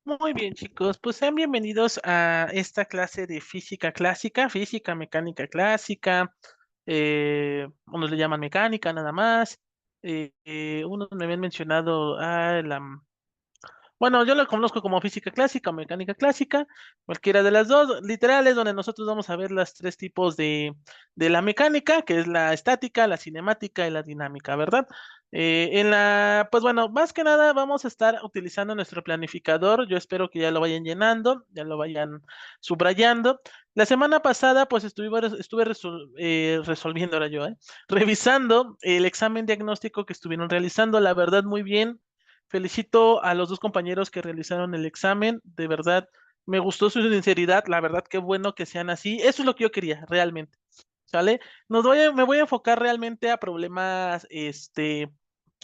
Muy bien, chicos, pues sean bienvenidos a esta clase de física clásica, física mecánica clásica, unos le llaman mecánica nada más, unos me habían mencionado bueno, yo lo conozco como física clásica o mecánica clásica, cualquiera de las dos, literal es donde nosotros vamos a ver los tres tipos de la mecánica, que es la estática, la cinemática y la dinámica, ¿verdad? Pues bueno, más que nada vamos a estar utilizando nuestro planificador, yo espero que ya lo vayan llenando, ya lo vayan subrayando. La semana pasada, pues resolviendo ahora yo, revisando el examen diagnóstico que estuvieron realizando, la verdad, muy bien. Felicito a los dos compañeros que realizaron el examen. De verdad, me gustó su sinceridad. La verdad, qué bueno que sean así. Eso es lo que yo quería, realmente. ¿Sale? Me voy a enfocar realmente a problemas,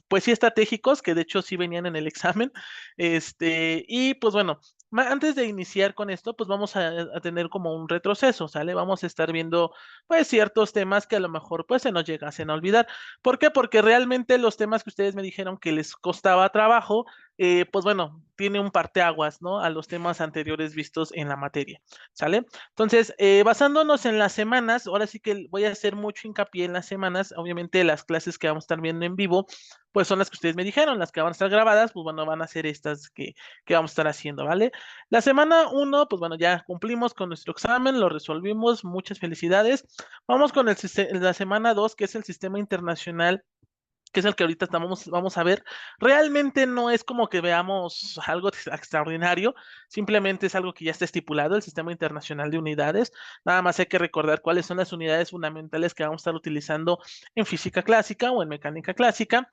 pues sí, estratégicos, que de hecho sí venían en el examen. Y pues bueno, antes de iniciar con esto, pues vamos a tener como un retroceso, ¿sale? Vamos a estar viendo pues ciertos temas que a lo mejor pues se nos llegasen a olvidar. ¿Por qué? Porque realmente los temas que ustedes me dijeron que les costaba trabajo, pues bueno, tiene un parteaguas, ¿no? A los temas anteriores vistos en la materia, ¿sale? Entonces, basándonos en las semanas, ahora sí que voy a hacer mucho hincapié en las semanas, obviamente las clases que vamos a estar viendo en vivo pues son las que ustedes me dijeron, las que van a estar grabadas, pues bueno, van a ser estas que vamos a estar haciendo, ¿vale? La semana uno, pues bueno, ya cumplimos con nuestro examen, lo resolvimos, muchas felicidades. Vamos con la semana 2, que es el Sistema Internacional, que es el que ahorita vamos a ver, realmente no es como que veamos algo extraordinario, simplemente es algo que ya está estipulado, el Sistema Internacional de Unidades. Nada más hay que recordar cuáles son las unidades fundamentales que vamos a estar utilizando en física clásica o en mecánica clásica.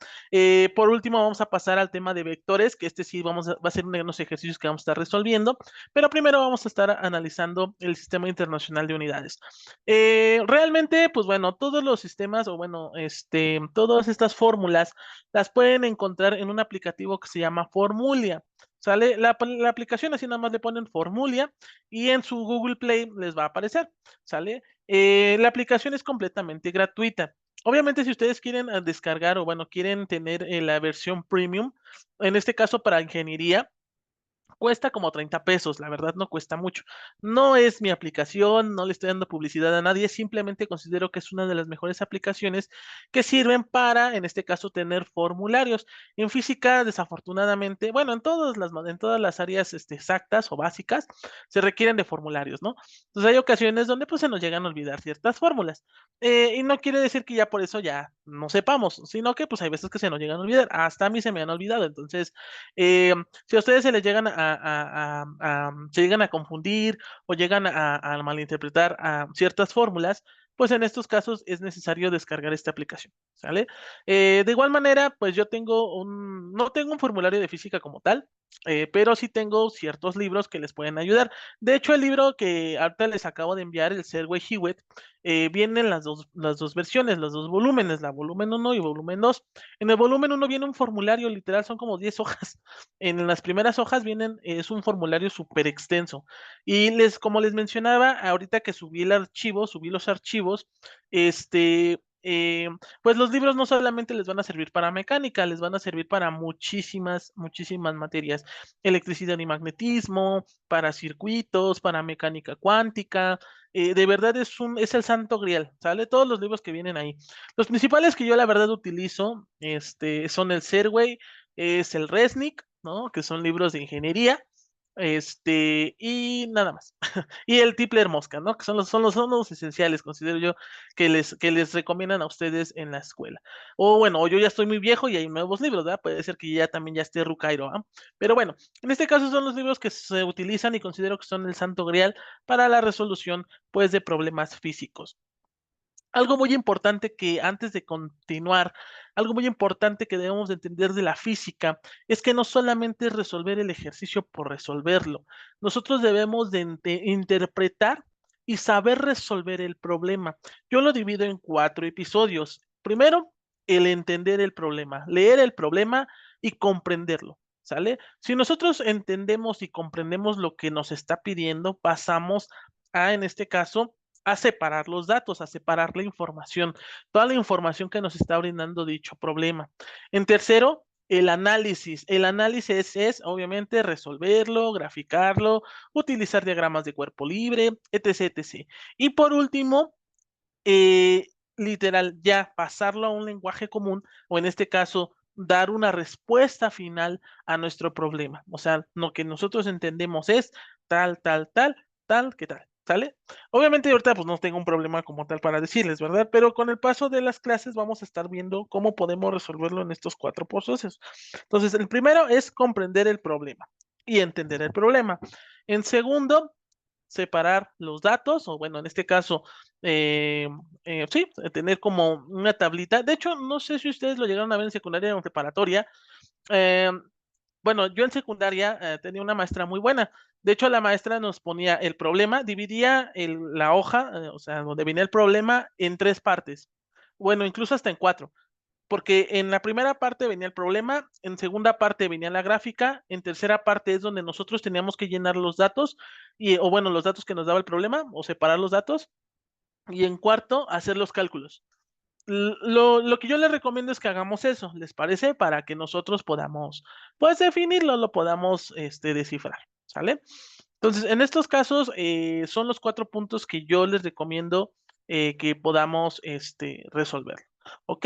Por último, vamos a pasar al tema de vectores, que este sí va a ser unos ejercicios que vamos a estar resolviendo, pero primero vamos a estar analizando el Sistema Internacional de Unidades. Realmente, pues bueno, todos los sistemas o bueno, todas estas fórmulas las pueden encontrar en un aplicativo que se llama Formulia. ¿Sale? La aplicación así nada más le ponen Formulia y en su Google Play les va a aparecer. ¿Sale? La aplicación es completamente gratuita. Obviamente, si ustedes quieren descargar o bueno, quieren tener la versión premium, en este caso para ingeniería, cuesta como 30 pesos, la verdad no cuesta mucho. No es mi aplicación, no le estoy dando publicidad a nadie, simplemente considero que es una de las mejores aplicaciones que sirven para, en este caso, tener formularios. En física, desafortunadamente, bueno, en todas las áreas exactas o básicas, se requieren de formularios, ¿no? Entonces hay ocasiones donde pues se nos llegan a olvidar ciertas fórmulas. Y no quiere decir que ya por eso ya no sepamos, sino que pues hay veces que se nos llegan a olvidar. Hasta a mí se me han olvidado, entonces... Eh, si a ustedes se les llegan se llegan a confundir o llegan a malinterpretar ciertas fórmulas, pues en estos casos es necesario descargar esta aplicación, ¿sale? De igual manera, pues yo no tengo un formulario de física como tal, pero sí tengo ciertos libros que les pueden ayudar. De hecho, el libro que ahorita les acabo de enviar, el Selway-Hewitt, vienen las dos versiones, los dos volúmenes, la volumen uno y volumen 2. En el volumen uno viene un formulario, literal, son como 10 hojas. En las primeras hojas es un formulario súper extenso. Y como les mencionaba, ahorita que subí los archivos, pues los libros no solamente les van a servir para mecánica, les van a servir para muchísimas, muchísimas materias. Electricidad y magnetismo, para circuitos, para mecánica cuántica. De verdad es el santo grial, ¿sale? Todos los libros que vienen ahí. Los principales que yo la verdad utilizo, son el Serway, es el Resnick, ¿no? Que son libros de ingeniería, y nada más. Y el Tipler Mosca, ¿no? Que son los esenciales, considero yo, que les recomiendan a ustedes en la escuela. O bueno, o yo ya estoy muy viejo y hay nuevos libros, ¿verdad? Puede ser que ya también ya esté Rucairo, ¿ah? Pero bueno, en este caso son los libros que se utilizan y considero que son el santo grial para la resolución, pues, de problemas físicos. Algo muy importante que antes de continuar, algo muy importante que debemos de entender de la física es que no solamente es resolver el ejercicio por resolverlo. Nosotros debemos de interpretar y saber resolver el problema. Yo lo divido en 4 episodios. Primero, el entender el problema, leer el problema y comprenderlo. ¿Sale? Si nosotros entendemos y comprendemos lo que nos está pidiendo, pasamos a, en este caso, a separar los datos, a separar la información, toda la información que nos está brindando dicho problema. En tercero, el análisis. El análisis es, obviamente, resolverlo, graficarlo, utilizar diagramas de cuerpo libre, etc, etc. Y por último, literal, ya pasarlo a un lenguaje común, o en este caso, dar una respuesta final a nuestro problema. O sea, lo que nosotros entendemos es tal, tal, tal, tal, ¿qué tal? ¿Sale? Obviamente ahorita pues no tengo un problema como tal para decirles, ¿verdad? Pero con el paso de las clases vamos a estar viendo cómo podemos resolverlo en estos 4 procesos. Entonces, el primero es comprender el problema y entender el problema. En segundo, separar los datos, o bueno, en este caso, sí, tener como una tablita. De hecho, no sé si ustedes lo llegaron a ver en secundaria o en preparatoria. eh, bueno, yo en secundaria tenía una maestra muy buena. De hecho, la maestra nos ponía el problema, dividía la hoja, o sea, donde venía el problema, en 3 partes. Bueno, incluso hasta en 4, porque en la primera parte venía el problema, en segunda parte venía la gráfica, en tercera parte es donde nosotros teníamos que llenar los datos, o bueno, los datos que nos daba el problema, o separar los datos, y en cuarto, hacer los cálculos. Lo que yo les recomiendo es que hagamos eso, ¿les parece? Para que nosotros podamos, pues, definirlo, lo podamos, descifrar, ¿sale? Entonces, en estos casos, son los 4 puntos que yo les recomiendo, que podamos, resolver, ¿ok?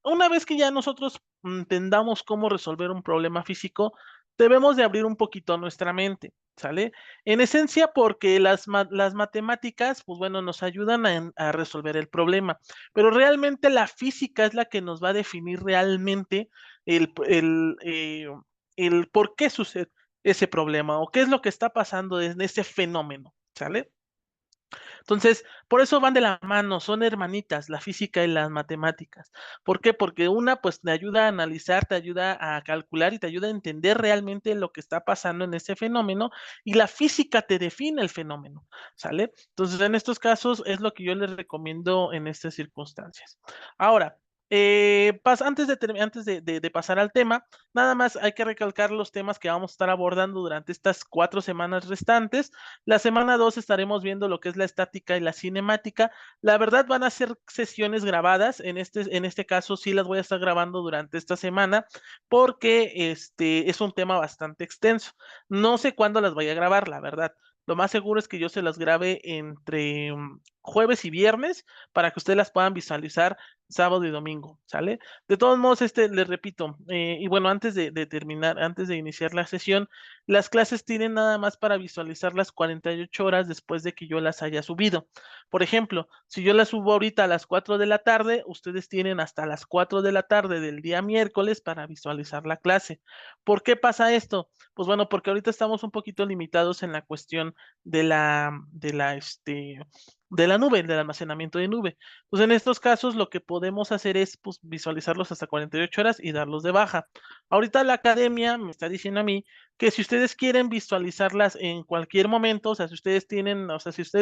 Una vez que ya nosotros entendamos cómo resolver un problema físico, debemos de abrir un poquito nuestra mente, ¿sale? En esencia, porque las matemáticas, pues bueno, nos ayudan a resolver el problema, pero realmente la física es la que nos va a definir realmente el por qué sucede ese problema o qué es lo que está pasando en ese fenómeno, ¿sale? Entonces, por eso van de la mano, son hermanitas, la física y las matemáticas. ¿Por qué? Porque una, pues, te ayuda a analizar, te ayuda a calcular y te ayuda a entender realmente lo que está pasando en ese fenómeno, y la física te define el fenómeno, ¿sale? Entonces, en estos casos es lo que yo les recomiendo en estas circunstancias. Ahora, antes de pasar al tema, nada más hay que recalcar los temas que vamos a estar abordando durante estas 4 semanas restantes. La semana 2 estaremos viendo lo que es la estática y la cinemática. La verdad van a ser sesiones grabadas. En este caso sí las voy a estar grabando durante esta semana porque es un tema bastante extenso. No sé cuándo las vaya a grabar, la verdad. Lo más seguro es que yo se las grabe entre jueves y viernes para que ustedes las puedan visualizar sábado y domingo, ¿sale? De todos modos, les repito, y bueno, antes de terminar, antes de iniciar la sesión, las clases tienen nada más para visualizar las 48 horas después de que yo las haya subido. Por ejemplo, si yo las subo ahorita a las 4 de la tarde, ustedes tienen hasta las 4 de la tarde del día miércoles para visualizar la clase. ¿Por qué pasa esto? Pues bueno, porque ahorita estamos un poquito limitados en la cuestión de la nube, del almacenamiento de nube. Pues en estos casos lo que podemos hacer es, pues, visualizarlos hasta 48 horas y darlos de baja. Ahorita la academia me está diciendo a mí que si ustedes quieren visualizarlas en cualquier momento, o sea, si ustedes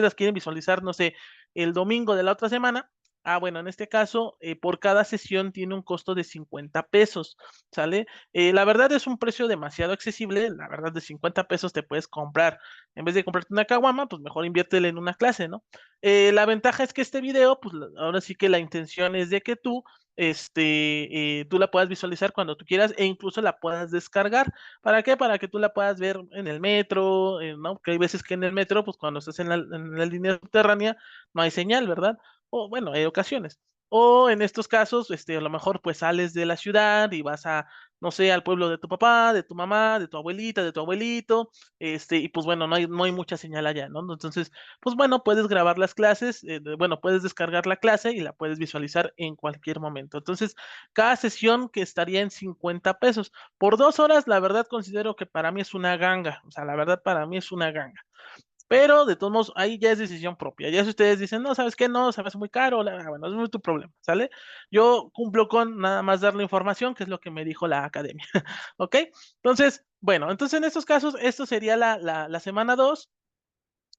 las quieren visualizar, no sé, el domingo de la otra semana, bueno, en este caso, por cada sesión tiene un costo de 50 pesos, ¿sale? La verdad es un precio demasiado accesible, la verdad de 50 pesos te puedes comprar, en vez de comprarte una caguama, pues mejor inviértele en una clase, ¿no? La ventaja es que este video, pues ahora sí que la intención es de que tú la puedas visualizar cuando tú quieras e incluso la puedas descargar. ¿Para qué? Para que tú la puedas ver en el metro, ¿no? Porque hay veces que en el metro, pues cuando estás en la línea subterránea, no hay señal, ¿verdad? O bueno, hay ocasiones. O en estos casos, a lo mejor pues sales de la ciudad y vas a, no sé, al pueblo de tu papá, de tu mamá, de tu abuelita, de tu abuelito, y pues bueno, no hay mucha señal allá, ¿no? Entonces, pues bueno, puedes grabar las clases, bueno, puedes descargar la clase y la puedes visualizar en cualquier momento. Entonces, cada sesión que estaría en 50 pesos. Por 2 horas, la verdad considero que para mí es una ganga, o sea, la verdad para mí es una ganga. Pero de todos modos, ahí ya es decisión propia. Ya si ustedes dicen, no, ¿sabes qué? No, se me hace muy caro, bueno, es muy tu problema, ¿sale? Yo cumplo con nada más dar la información, que es lo que me dijo la academia, ¿ok? Entonces, bueno, entonces en estos casos, esto sería la semana 2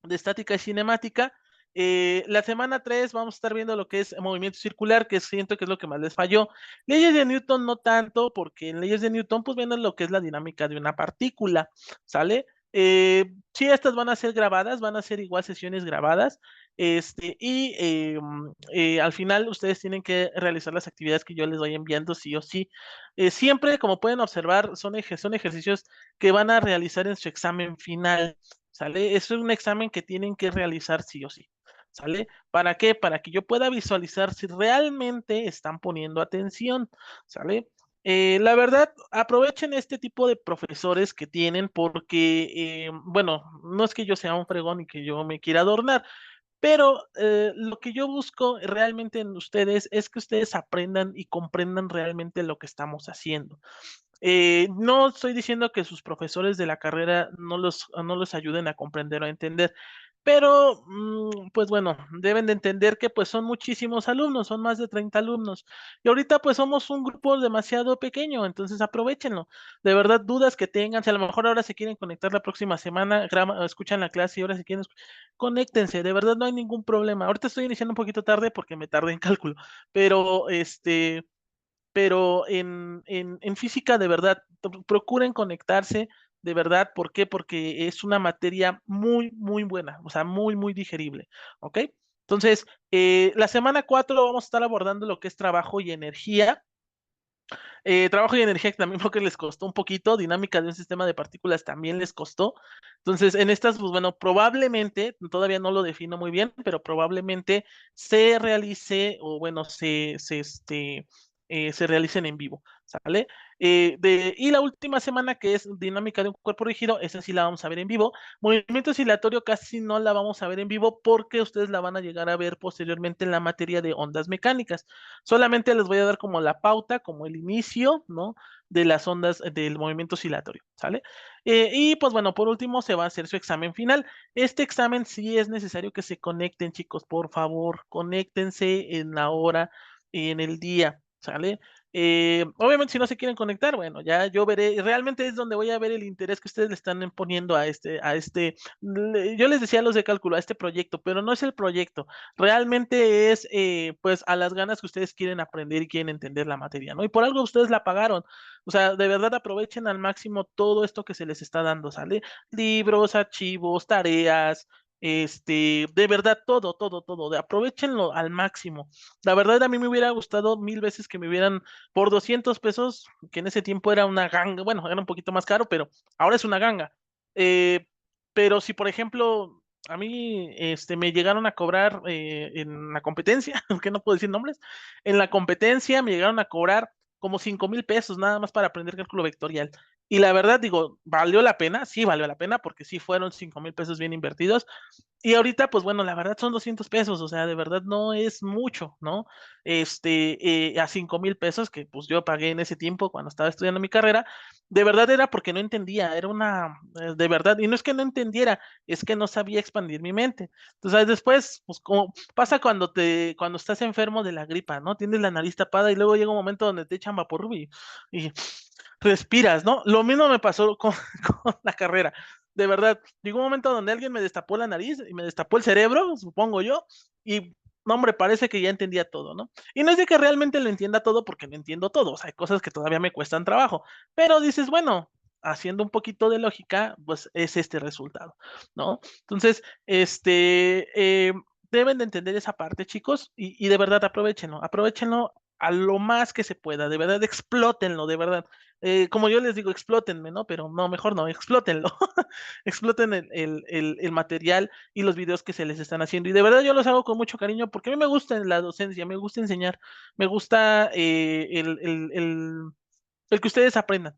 de estática y cinemática. La semana 3 vamos a estar viendo lo que es movimiento circular, que siento que es lo que más les falló. Leyes de Newton no tanto, porque en leyes de Newton pues vienen lo que es la dinámica de una partícula, ¿sale? Sí, estas van a ser grabadas, van a ser igual sesiones grabadas, al final ustedes tienen que realizar las actividades que yo les voy enviando sí o sí. Siempre, como pueden observar, son ejercicios que van a realizar en su examen final, ¿sale? Es un examen que tienen que realizar sí o sí, ¿sale? ¿Para qué? Para que yo pueda visualizar si realmente están poniendo atención, ¿sale? La verdad, aprovechen este tipo de profesores que tienen porque, bueno, no es que yo sea un fregón y que yo me quiera adornar, pero lo que yo busco realmente en ustedes es que ustedes aprendan y comprendan realmente lo que estamos haciendo. No estoy diciendo que sus profesores de la carrera no los ayuden a comprender o a entender, pero pues bueno, deben de entender que pues son muchísimos alumnos, son más de 30 alumnos. Y ahorita pues somos un grupo demasiado pequeño, entonces aprovéchenlo. De verdad, dudas que tengan, si a lo mejor ahora se quieren conectar la próxima semana, escuchan la clase y ahora se quieren, conéctense, de verdad no hay ningún problema. Ahorita estoy iniciando un poquito tarde porque me tardé en cálculo, pero en física, de verdad, procuren conectarse, de verdad, ¿por qué? Porque es una materia muy, muy buena, o sea, muy, muy digerible, ¿ok? Entonces, la semana 4 vamos a estar abordando lo que es trabajo y energía. Trabajo y energía que también creo que les costó un poquito, dinámica de un sistema de partículas también les costó. Entonces, en estas, pues bueno, probablemente, todavía no lo defino muy bien, pero probablemente se realice o bueno, se realicen en vivo, ¿sale? Y la última semana que es dinámica de un cuerpo rígido, esa sí la vamos a ver en vivo. Movimiento oscilatorio casi no la vamos a ver en vivo porque ustedes la van a llegar a ver posteriormente en la materia de ondas mecánicas. Solamente les voy a dar como la pauta, como el inicio, ¿no? De las ondas del movimiento oscilatorio, ¿sale? Y pues bueno, por último se va a hacer su examen final. Este examen sí es necesario que se conecten, chicos, por favor, conéctense en la hora, en el día, ¿sale? Obviamente si no se quieren conectar, bueno, ya yo veré, realmente es donde voy a ver el interés que ustedes le están poniendo yo les decía a los de cálculo, a este proyecto, pero no es el proyecto, realmente es pues a las ganas que ustedes quieren aprender y quieren entender la materia, ¿no? Y por algo ustedes la pagaron, o sea, de verdad aprovechen al máximo todo esto que se les está dando, ¿sale? Libros, archivos, tareas, de verdad, todo, todo, todo, aprovechenlo al máximo. La verdad, a mí me hubiera gustado mil veces que me hubieran, por 200 pesos, que en ese tiempo era una ganga, bueno, era un poquito más caro, pero ahora es una ganga. Eh, pero si, por ejemplo, a mí me llegaron a cobrar en la competencia, aunque no puedo decir nombres, en la competencia me llegaron a cobrar como 5,000 pesos nada más para aprender cálculo vectorial. Y la verdad, digo, ¿valió la pena? Sí, valió la pena porque sí fueron 5,000 pesos bien invertidos. Y ahorita, pues bueno, la verdad son 200 pesos, o sea, de verdad no es mucho, ¿no? A 5,000 pesos que pues yo pagué en ese tiempo cuando estaba estudiando mi carrera, de verdad era porque no entendía, de verdad, y no es que no entendiera, es que no sabía expandir mi mente. Entonces, después, pues como pasa cuando estás enfermo de la gripa, ¿no? Tienes la nariz tapada y luego llega un momento donde te echan vaporru y respiras, ¿no? Lo mismo me pasó con, con la carrera. De verdad, llegó un momento donde alguien me destapó la nariz y me destapó el cerebro, supongo yo, y no, hombre, parece que ya entendía todo, ¿no? Y no es de que realmente lo entienda todo porque no entiendo todo, o sea, hay cosas que todavía me cuestan trabajo, pero dices, bueno, haciendo un poquito de lógica, pues es este resultado, ¿no? Entonces, deben de entender esa parte, chicos, y de verdad aprovechenlo, aprovechenlo a lo más que se pueda, de verdad explótenlo, de verdad. Como yo les digo, explótenme, ¿no? Pero no, mejor no, explótenlo. Exploten el material y los videos que se les están haciendo. Y de verdad yo los hago con mucho cariño porque a mí me gusta la docencia, me gusta enseñar, me gusta el que ustedes aprendan.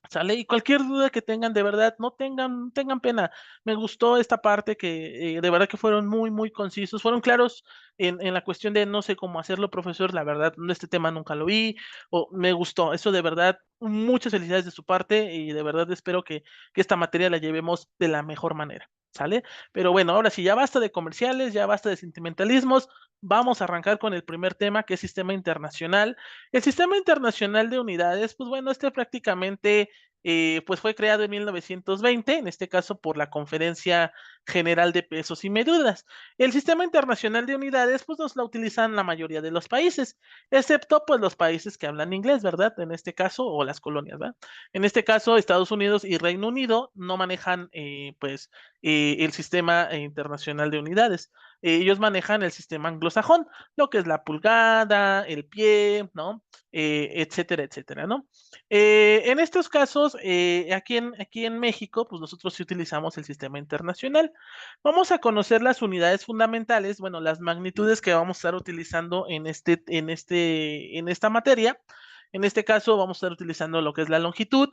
¿Sale? Y cualquier duda que tengan, de verdad, no tengan pena. Me gustó esta parte que de verdad que fueron muy, muy concisos, fueron claros en la cuestión de no sé cómo hacerlo, profesor. La verdad, este tema nunca lo vi, o me gustó. Eso de verdad, muchas felicidades de su parte y de verdad espero que esta materia la llevemos de la mejor manera. ¿Sale? Pero bueno, ahora sí, ya basta de comerciales, ya basta de sentimentalismos. Vamos a arrancar con el primer tema, que es sistema internacional. El sistema internacional de unidades, pues bueno, prácticamente pues fue creado en 1920, en este caso por la Conferencia General de Pesos y Medidas. El Sistema Internacional de Unidades, pues nos la utilizan la mayoría de los países, excepto pues los países que hablan inglés, ¿verdad? En este caso, o las colonias, ¿verdad? En este caso, Estados Unidos y Reino Unido no manejan pues el Sistema Internacional de Unidades. Ellos manejan el sistema anglosajón, lo que es la pulgada, el pie, ¿no? Etcétera, etcétera, ¿no? En estos casos, aquí en México, pues nosotros sí utilizamos el sistema internacional. Vamos a conocer las unidades fundamentales, bueno, las magnitudes que vamos a estar utilizando en esta materia. En este caso, vamos a estar utilizando lo que es la longitud,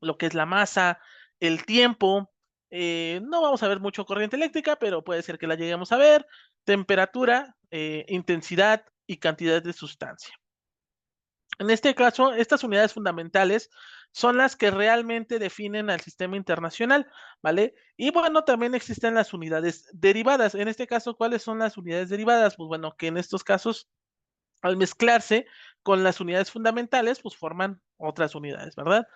lo que es la masa, el tiempo. No vamos a ver mucho corriente eléctrica, pero puede ser que la lleguemos a ver. Temperatura, intensidad y cantidad de sustancia. En este caso, estas unidades fundamentales son las que realmente definen al sistema internacional, ¿vale? Y bueno, también existen las unidades derivadas. En este caso, ¿cuáles son las unidades derivadas? Pues bueno, que en estos casos, al mezclarse con las unidades fundamentales, pues forman otras unidades, ¿verdad?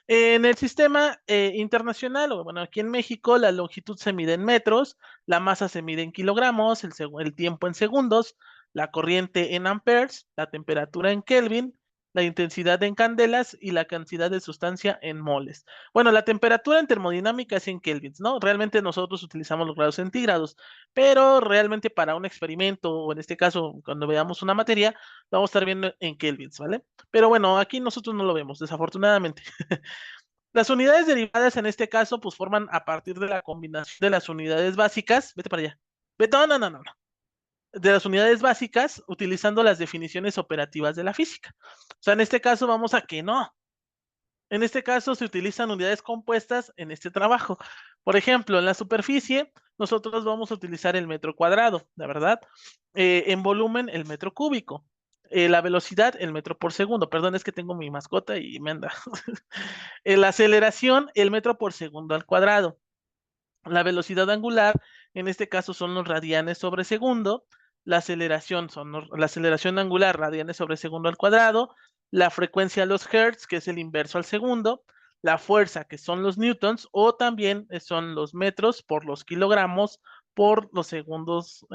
En el sistema internacional, o bueno, aquí en México, la longitud se mide en metros, la masa se mide en kilogramos, el tiempo en segundos, la corriente en amperes, la temperatura en Kelvin, la intensidad en candelas y la cantidad de sustancia en moles. Bueno, la temperatura en termodinámica es en kelvins, ¿no? Realmente nosotros utilizamos los grados centígrados, pero realmente para un experimento, o en este caso, cuando veamos una materia, lo vamos a estar viendo en kelvins, ¿vale? Pero bueno, aquí nosotros no lo vemos, desafortunadamente. Las unidades derivadas en este caso, pues forman a partir de la combinación de las unidades básicas. Vete para allá. Vete, no, no, no, no. De las unidades básicas, utilizando las definiciones operativas de la física. O sea, en este caso vamos a que no. En este caso se utilizan unidades compuestas en este trabajo. Por ejemplo, en la superficie, nosotros vamos a utilizar el metro cuadrado, ¿de verdad? En volumen, el metro cúbico. La velocidad, el metro por segundo. Perdón, es que tengo mi mascota y me anda. La aceleración, el metro por segundo al cuadrado. La velocidad angular, en este caso son los radianes sobre segundo. La aceleración angular, radianes sobre segundo al cuadrado. La frecuencia, los hertz, que es el inverso al segundo. La fuerza, que son los newtons, o también son los metros por los kilogramos por los segundos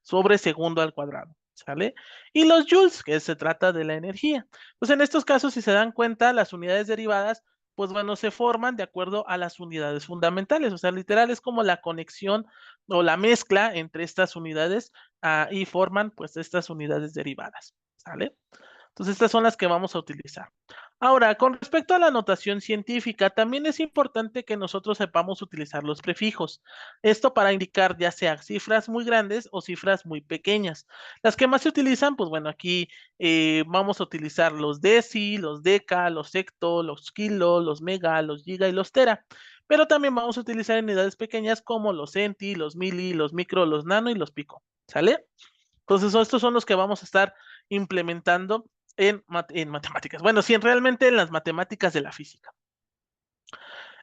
sobre segundo al cuadrado. ¿Sale? Y los joules, que se trata de la energía. Pues en estos casos, si se dan cuenta, las unidades derivadas pues bueno, se forman de acuerdo a las unidades fundamentales, o sea, literal es como la conexión o la mezcla entre estas unidades y forman pues estas unidades derivadas, ¿sale? Entonces estas son las que vamos a utilizar. Ahora, con respecto a la notación científica, también es importante que nosotros sepamos utilizar los prefijos. Esto para indicar ya sea cifras muy grandes o cifras muy pequeñas. Las que más se utilizan, pues bueno, aquí vamos a utilizar los deci, los deca, los hecto, los kilo, los mega, los giga y los tera. Pero también vamos a utilizar unidades pequeñas como los centi, los mili, los micro, los nano y los pico. ¿Sale? Entonces, estos son los que vamos a estar implementando en matemáticas. Bueno, sí, realmente en las matemáticas de la física.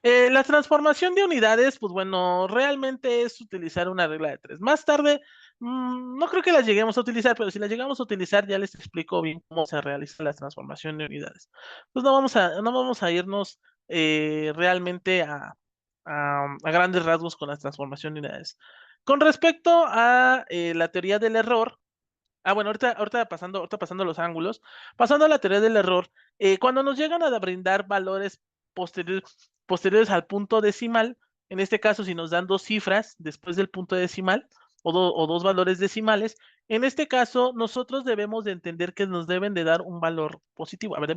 La transformación de unidades, pues bueno, realmente es utilizar una regla de tres. Más tarde, no creo que las lleguemos a utilizar, pero si las llegamos a utilizar, ya les explico bien cómo se realiza la transformación de unidades. Pues no vamos a irnos realmente a grandes rasgos con la transformación de unidades. Con respecto a la teoría del error, bueno, ahorita pasando los ángulos, pasando a la teoría del error, cuando nos llegan a brindar valores posteriores al punto decimal, en este caso, si nos dan dos cifras después del punto decimal o dos valores decimales, en este caso, nosotros debemos de entender que nos deben de dar un valor positivo. A ver,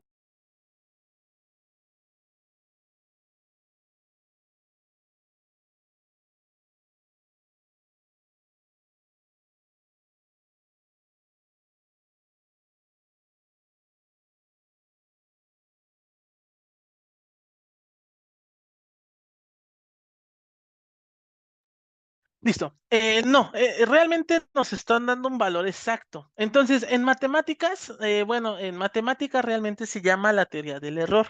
listo. No, realmente nos están dando un valor exacto. Entonces, en matemáticas, bueno, en matemáticas realmente se llama la teoría del error.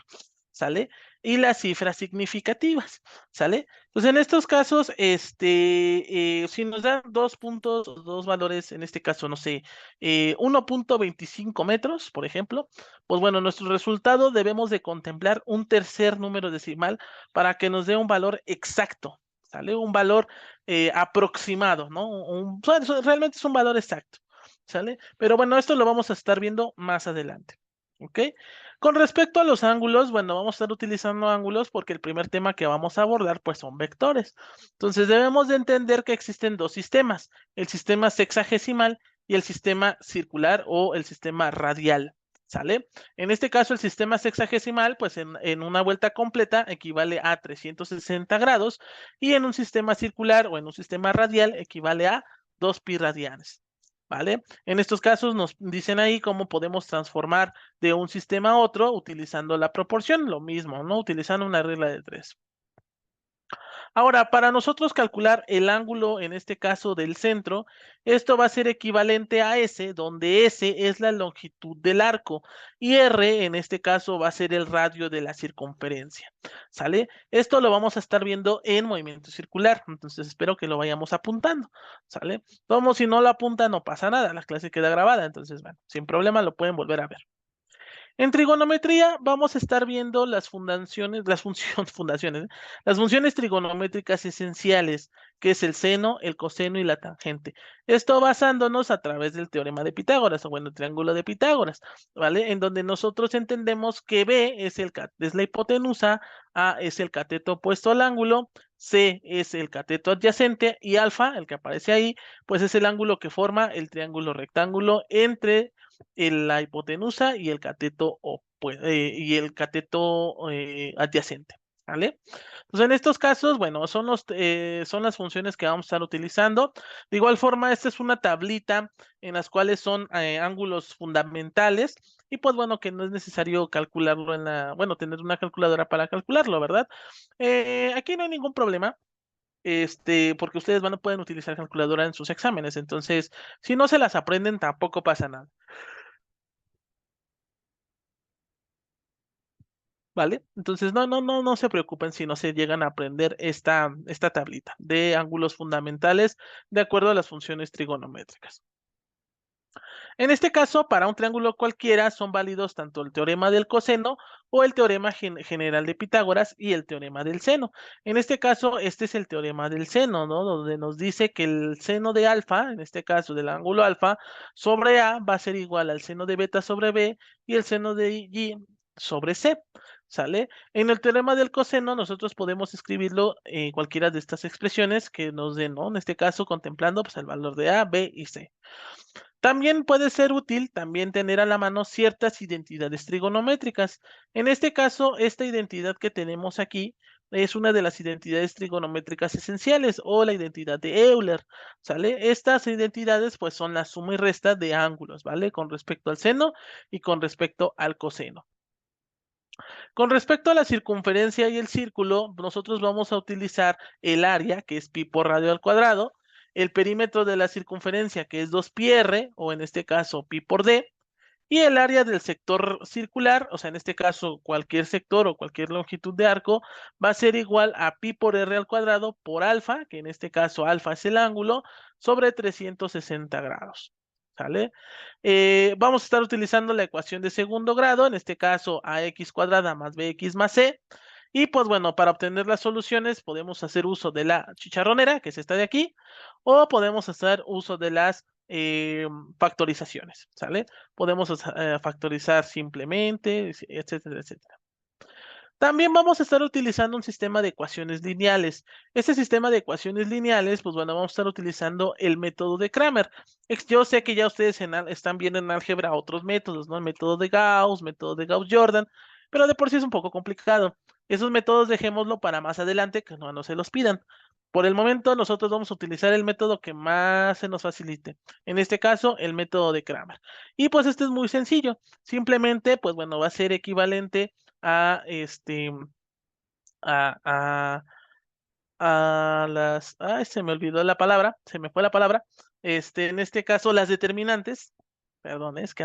¿sale? Y las cifras significativas, ¿sale? Entonces, en estos casos, si nos dan 2 puntos, 2 valores, en este caso, no sé, 1.25 metros, por ejemplo, pues bueno, nuestro resultado debemos de contemplar un tercer número decimal para que nos dé un valor exacto, ¿sale? Un valor aproximado, ¿no? Realmente es un valor exacto, ¿sale? Pero bueno, esto lo vamos a estar viendo más adelante, ¿ok? Con respecto a los ángulos, bueno, vamos a estar utilizando ángulos porque el primer tema que vamos a abordar, pues son vectores. Entonces debemos de entender que existen dos sistemas, el sistema sexagesimal y el sistema circular o el sistema radial, ¿sale? En este caso, el sistema sexagesimal, pues en una vuelta completa equivale a 360 grados y en un sistema circular o en un sistema radial equivale a 2 pi radianes, ¿vale? En estos casos nos dicen ahí cómo podemos transformar de un sistema a otro utilizando la proporción, lo mismo, ¿no? Utilizando una regla de 3. Ahora, para nosotros calcular el ángulo, en este caso del centro, esto va a ser equivalente a S, donde S es la longitud del arco y R, en este caso, va a ser el radio de la circunferencia, ¿sale? Esto lo vamos a estar viendo en movimiento circular, entonces espero que lo vayamos apuntando, ¿sale? Como si no lo apunta, no pasa nada, la clase queda grabada, entonces, bueno, sin problema lo pueden volver a ver. En trigonometría vamos a estar viendo las fundaciones, las funciones trigonométricas esenciales, que es el seno, el coseno y la tangente. Esto basándonos a través del teorema de Pitágoras, o bueno, el triángulo de Pitágoras, ¿vale? En donde nosotros entendemos que B es la hipotenusa, A es el cateto opuesto al ángulo, C es el cateto adyacente y alfa, el que aparece ahí, pues es el ángulo que forma el triángulo rectángulo entre la hipotenusa y el cateto adyacente, ¿vale? Pues en estos casos, bueno, son las funciones que vamos a estar utilizando. De igual forma, esta es una tablita en las cuales son ángulos fundamentales y pues bueno, que no es necesario calcularlo bueno, tener una calculadora para calcularlo, ¿verdad? Aquí no hay ningún problema. Porque ustedes pueden utilizar calculadora en sus exámenes, entonces, si no se las aprenden, tampoco pasa nada. ¿Vale? Entonces, no se preocupen si no se llegan a aprender esta tablita de ángulos fundamentales de acuerdo a las funciones trigonométricas. En este caso, para un triángulo cualquiera son válidos tanto el teorema del coseno o el teorema general de Pitágoras y el teorema del seno. En este caso, este es el teorema del seno, ¿no? Donde nos dice que el seno de alfa, en este caso del ángulo alfa, sobre A va a ser igual al seno de beta sobre B y el seno de Y sobre C. ¿Sale? En el teorema del coseno nosotros podemos escribirlo en cualquiera de estas expresiones que nos den, ¿no? En este caso contemplando pues, el valor de A, B y C. También puede ser útil también tener a la mano ciertas identidades trigonométricas. En este caso, esta identidad que tenemos aquí es una de las identidades trigonométricas esenciales o la identidad de Euler, ¿sale? Estas identidades pues son la suma y resta de ángulos, ¿vale? Con respecto al seno y con respecto al coseno. Con respecto a la circunferencia y el círculo, nosotros vamos a utilizar el área, que es pi por radio al cuadrado, el perímetro de la circunferencia, que es 2πr, o en este caso pi por d, y el área del sector circular, o sea, en este caso cualquier sector o cualquier longitud de arco, va a ser igual a pi por r al cuadrado por alfa, que en este caso alfa es el ángulo, sobre 360 grados. ¿Sale? Vamos a estar utilizando la ecuación de segundo grado, en este caso ax cuadrada más bx más c. Y pues bueno, para obtener las soluciones podemos hacer uso de la chicharronera, que es esta de aquí, o podemos hacer uso de las factorizaciones, ¿sale? Podemos factorizar simplemente, etcétera, etcétera. También vamos a estar utilizando un sistema de ecuaciones lineales. Este sistema de ecuaciones lineales, pues bueno, vamos a estar utilizando el método de Kramer. Yo sé que ya ustedes están viendo en álgebra otros métodos, ¿no? El método de Gauss-Jordan, pero de por sí es un poco complicado. Esos métodos dejémoslo para más adelante, que no se los pidan. Por el momento, nosotros vamos a utilizar el método que más se nos facilite. En este caso, el método de Kramer. Y pues este es muy sencillo. Simplemente, pues bueno, va a ser equivalente a a, a, ay, se me olvidó la palabra, se me fue la palabra. En este caso, las determinantes, perdón, es que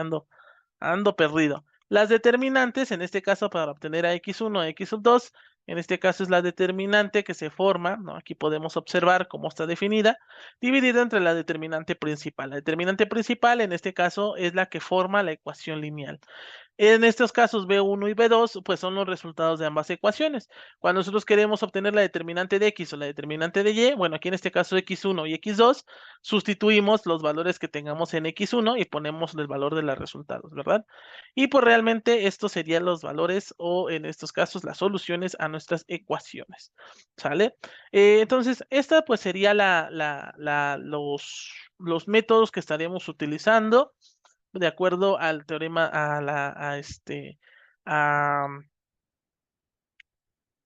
ando perdido. Las determinantes, en este caso para obtener a x1, a x2, en este caso es la determinante que se forma, ¿no? Aquí podemos observar cómo está definida, dividida entre la determinante principal. La determinante principal, en este caso, es la que forma la ecuación lineal. En estos casos, B1 y B2, pues son los resultados de ambas ecuaciones. Cuando nosotros queremos obtener la determinante de X o la determinante de Y, bueno, aquí en este caso X1 y X2, sustituimos los valores que tengamos en X1 y ponemos el valor de los resultados, ¿verdad? Y pues realmente estos serían los valores o en estos casos las soluciones a nuestras ecuaciones, ¿sale? Entonces, esta pues sería los métodos que estaríamos utilizando de acuerdo al teorema, a,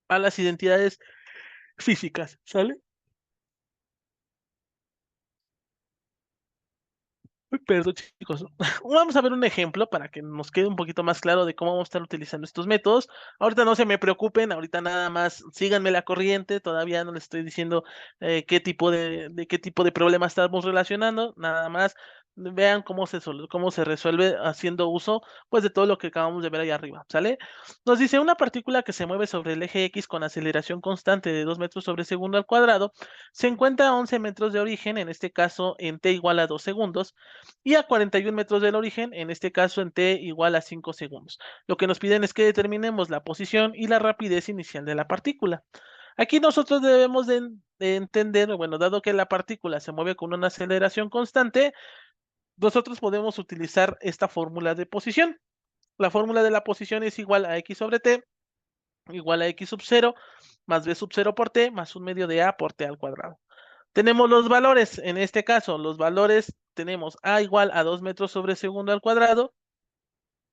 a las identidades físicas, ¿sale? Uy, perdón, chicos. Vamos a ver un ejemplo para que nos quede un poquito más claro de cómo vamos a estar utilizando estos métodos. Ahorita no se me preocupen, ahorita nada más síganme la corriente, todavía no les estoy diciendo de qué tipo de problema estamos relacionando, nada más vean cómo se resuelve haciendo uso pues de todo lo que acabamos de ver ahí arriba, ¿sale? Nos dice una partícula que se mueve sobre el eje X con aceleración constante de 2 metros sobre segundo al cuadrado, se encuentra a 11 metros de origen, en este caso en t igual a 2 segundos, y a 41 metros del origen, en este caso en t igual a 5 segundos. Lo que nos piden es que determinemos la posición y la rapidez inicial de la partícula. Aquí nosotros debemos de entender, bueno, dado que la partícula se mueve con una aceleración constante, nosotros podemos utilizar esta fórmula de posición. La fórmula de la posición es igual a x sobre t, igual a x sub 0, más b sub 0 por t, más un medio de a por t al cuadrado. Tenemos los valores, en este caso, los valores tenemos a igual a 2 metros sobre segundo al cuadrado.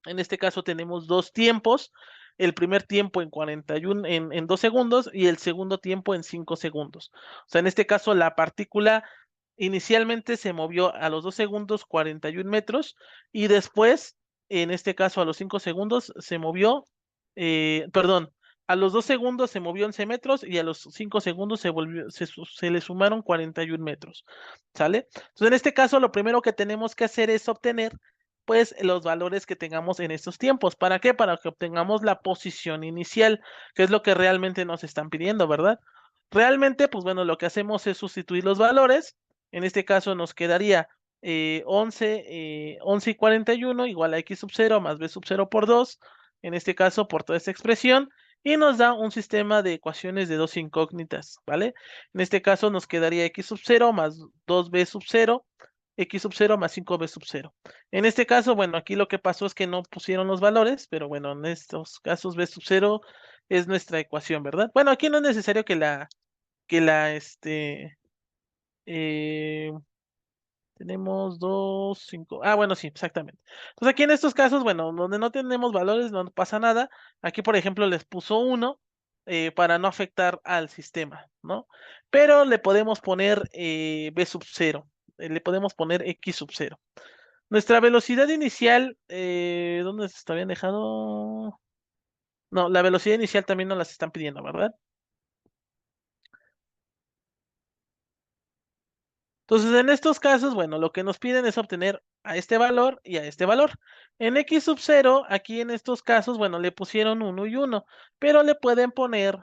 En este caso tenemos dos tiempos, el primer tiempo en 41, en 2 segundos y el segundo tiempo en 5 segundos. O sea, en este caso la partícula inicialmente se movió a los 2 segundos 41 metros y después, en este caso a los 5 segundos, se movió, perdón, a los 2 segundos se movió 11 metros y a los 5 segundos se le sumaron 41 metros, ¿sale? Entonces, en este caso, lo primero que tenemos que hacer es obtener, pues, los valores que tengamos en estos tiempos. ¿Para qué? Para que obtengamos la posición inicial, que es lo que realmente nos están pidiendo, ¿verdad? Realmente, pues bueno, lo que hacemos es sustituir los valores. En este caso nos quedaría 11 y 41 igual a x sub 0 más b sub 0 por 2, en este caso por toda esta expresión, y nos da un sistema de ecuaciones de dos incógnitas, ¿vale? En este caso nos quedaría x sub 0 más 2b sub 0, x sub 0 más 5b sub 0. En este caso, bueno, aquí lo que pasó es que no pusieron los valores, pero bueno, en estos casos b sub 0 es nuestra ecuación, ¿verdad? Bueno, aquí no es necesario que la, eh, tenemos 2, 5. Ah, bueno, sí, exactamente. Entonces aquí en estos casos, bueno, donde no tenemos valores, no pasa nada. Aquí, por ejemplo, les puso 1 para no afectar al sistema, ¿no? Pero le podemos poner b sub 0, le podemos poner x sub 0. Nuestra velocidad inicial, ¿dónde se está bien dejado? No, la velocidad inicial también nos las están pidiendo, ¿verdad? Entonces, en estos casos, bueno, lo que nos piden es obtener a este valor y a este valor. En x sub 0, aquí en estos casos, bueno, le pusieron 1 y 1, pero le pueden poner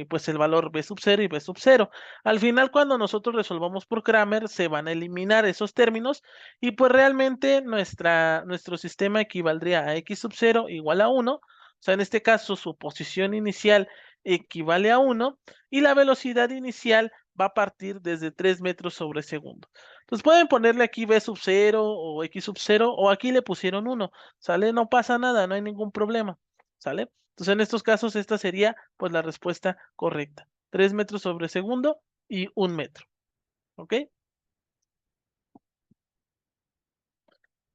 pues el valor b sub 0 y b sub 0. Al final, cuando nosotros resolvamos por Kramer, se van a eliminar esos términos y pues realmente nuestro sistema equivaldría a x sub 0 igual a 1. O sea, en este caso, su posición inicial equivale a 1 y la velocidad inicial va a partir desde 3 metros sobre segundo. Entonces pueden ponerle aquí B sub 0 o X sub 0 o aquí le pusieron 1, ¿sale? No pasa nada, no hay ningún problema, ¿sale? Entonces en estos casos esta sería pues la respuesta correcta. 3 metros sobre segundo y 1 metro, ¿ok?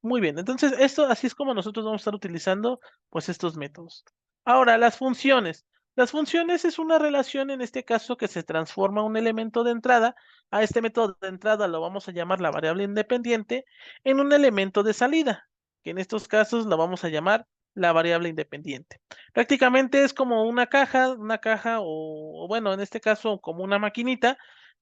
Muy bien, entonces esto así es como nosotros vamos a estar utilizando pues estos métodos. Ahora, las funciones. Las funciones es una relación en este caso que se transforma un elemento de entrada, a este método de entrada lo vamos a llamar la variable independiente, en un elemento de salida, que en estos casos lo vamos a llamar la variable independiente. Prácticamente es como una caja o bueno, en este caso como una maquinita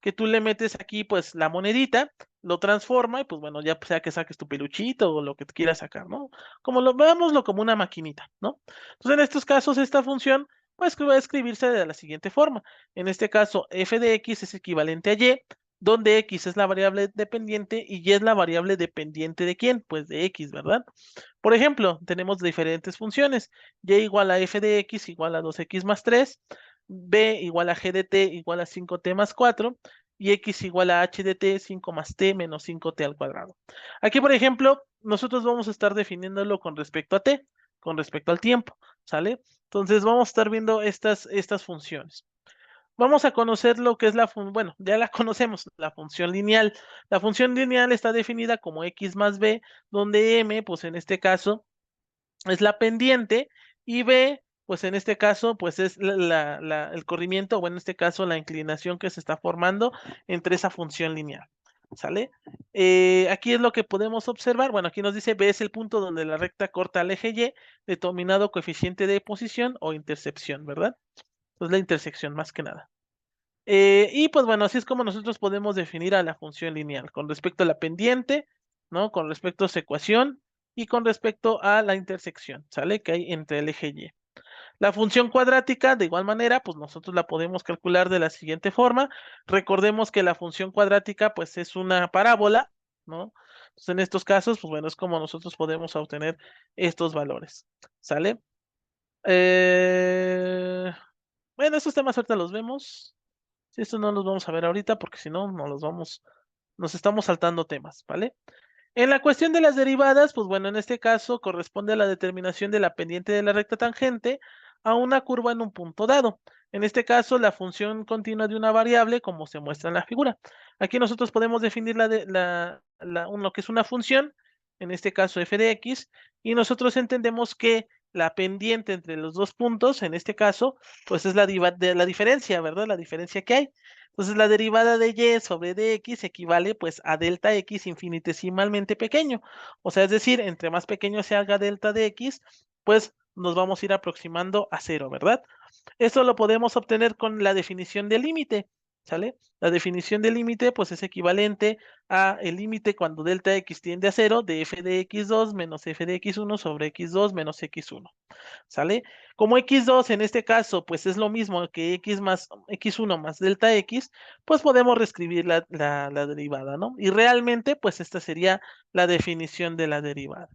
que tú le metes aquí pues la monedita, lo transforma y pues bueno, ya sea que saques tu peluchito o lo que quieras sacar, ¿no? Como lo veámoslo como una maquinita, ¿no? Entonces en estos casos esta función pues que va a escribirse de la siguiente forma. En este caso f de x es equivalente a y, donde x es la variable dependiente y y es la variable dependiente de quién, pues de x, ¿verdad? Por ejemplo, tenemos diferentes funciones. Y igual a f de x igual a 2x más 3, b igual a g de t igual a 5t más 4, y x igual a h de t 5 más t menos 5t al cuadrado. Aquí, por ejemplo, nosotros vamos a estar definiéndolo con respecto a t, con respecto al tiempo, ¿sale? Entonces vamos a estar viendo estas funciones. Vamos a conocer lo que es bueno, ya la conocemos, la función lineal. La función lineal está definida como x más b, donde m, pues en este caso, es la pendiente y b, pues en este caso, pues es el corrimiento, o en este caso la inclinación que se está formando entre esa función lineal. ¿Sale? Aquí es lo que podemos observar. Bueno, aquí nos dice b es el punto donde la recta corta al eje y, determinado coeficiente de posición o intercepción, ¿verdad? Entonces la intersección más que nada. Y pues bueno, así es como nosotros podemos definir a la función lineal con respecto a la pendiente, ¿no? Con respecto a su ecuación y con respecto a la intersección, ¿sale? Que hay entre el eje y. La función cuadrática, de igual manera, pues nosotros la podemos calcular de la siguiente forma. Recordemos que la función cuadrática, pues es una parábola, ¿no? Entonces, en estos casos, pues bueno, es como nosotros podemos obtener estos valores, ¿sale? Eh, Bueno, estos temas ahorita los vemos. Sí, estos no los vamos a ver ahorita porque si no, nos estamos saltando temas, ¿vale? En la cuestión de las derivadas, pues bueno, en este caso corresponde a la determinación de la pendiente de la recta tangente a una curva en un punto dado. En este caso, la función continua de una variable, como se muestra en la figura. Aquí nosotros podemos definir lo que es una función, en este caso f de x, y nosotros entendemos que la pendiente entre los dos puntos, en este caso, pues es la diferencia, ¿verdad? La diferencia que hay. Entonces la derivada de y sobre dx equivale pues a delta x infinitesimalmente pequeño. O sea, es decir, entre más pequeño se haga delta de x, pues nos vamos a ir aproximando a cero, ¿verdad? Esto lo podemos obtener con la definición del límite, ¿sale? La definición del límite pues es equivalente a el límite cuando delta x tiende a cero de f de x2 menos f de x1 sobre x2 menos x1. ¿Sale? Como x2 en este caso, pues es lo mismo que x más x1 más delta x, pues podemos reescribir la derivada, ¿no? Y realmente, pues esta sería la definición de la derivada.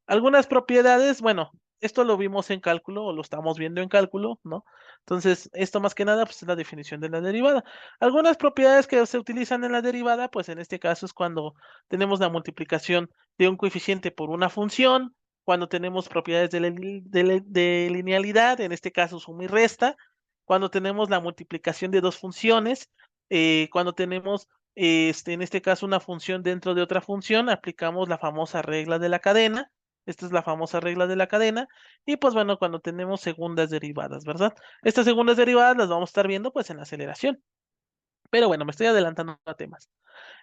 Algunas propiedades, bueno, esto lo vimos en cálculo o lo estamos viendo en cálculo, ¿no? Entonces, esto más que nada, pues es la definición de la derivada. Algunas propiedades que se utilizan en la derivada, pues en este caso es cuando tenemos la multiplicación de un coeficiente por una función, cuando tenemos propiedades de linealidad, en este caso suma y resta, cuando tenemos la multiplicación de dos funciones, cuando tenemos, en este caso, una función dentro de otra función, aplicamos la famosa regla de la cadena. Esta es la famosa regla de la cadena. Y pues bueno, cuando tenemos segundas derivadas, ¿verdad? Estas segundas derivadas las vamos a estar viendo pues en la aceleración. Pero bueno, me estoy adelantando a temas.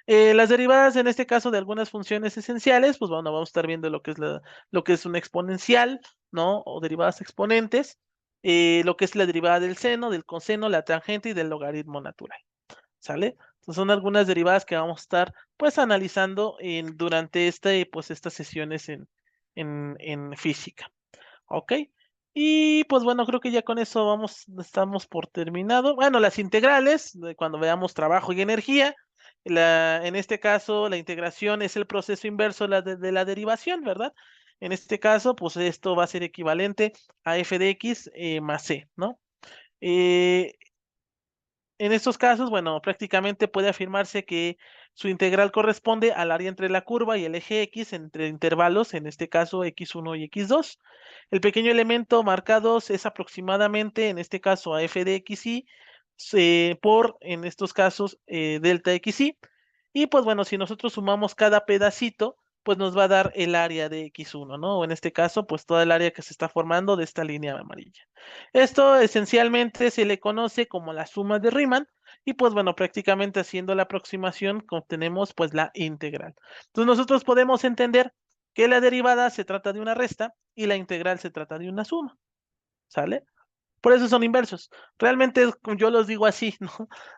Las derivadas, en este caso, de algunas funciones esenciales, pues bueno, vamos a estar viendo lo que es una exponencial, ¿no? O derivadas exponentes, lo que es la derivada del seno, del coseno, la tangente y del logaritmo natural, ¿sale? Entonces son algunas derivadas que vamos a estar, pues, analizando durante pues, estas sesiones en física, ¿ok? Y pues bueno, creo que ya con eso estamos por terminado. Bueno, las integrales, cuando veamos trabajo y energía, en este caso, la integración es el proceso inverso de la derivación, ¿verdad? En este caso, pues esto va a ser equivalente a f de x más c, ¿no? Eh, en estos casos, bueno, prácticamente puede afirmarse que su integral corresponde al área entre la curva y el eje X entre intervalos, en este caso X1 y X2. El pequeño elemento marcado es aproximadamente, en este caso, a f de xy por, en estos casos, delta xy. Y pues bueno, si nosotros sumamos cada pedacito, pues nos va a dar el área de x1, ¿no? O en este caso, pues toda el área que se está formando de esta línea amarilla. Esto esencialmente se le conoce como la suma de Riemann y pues bueno, prácticamente haciendo la aproximación obtenemos pues la integral. Entonces nosotros podemos entender que la derivada se trata de una resta y la integral se trata de una suma, ¿sale? Por eso son inversos. Realmente yo los digo así, ¿no?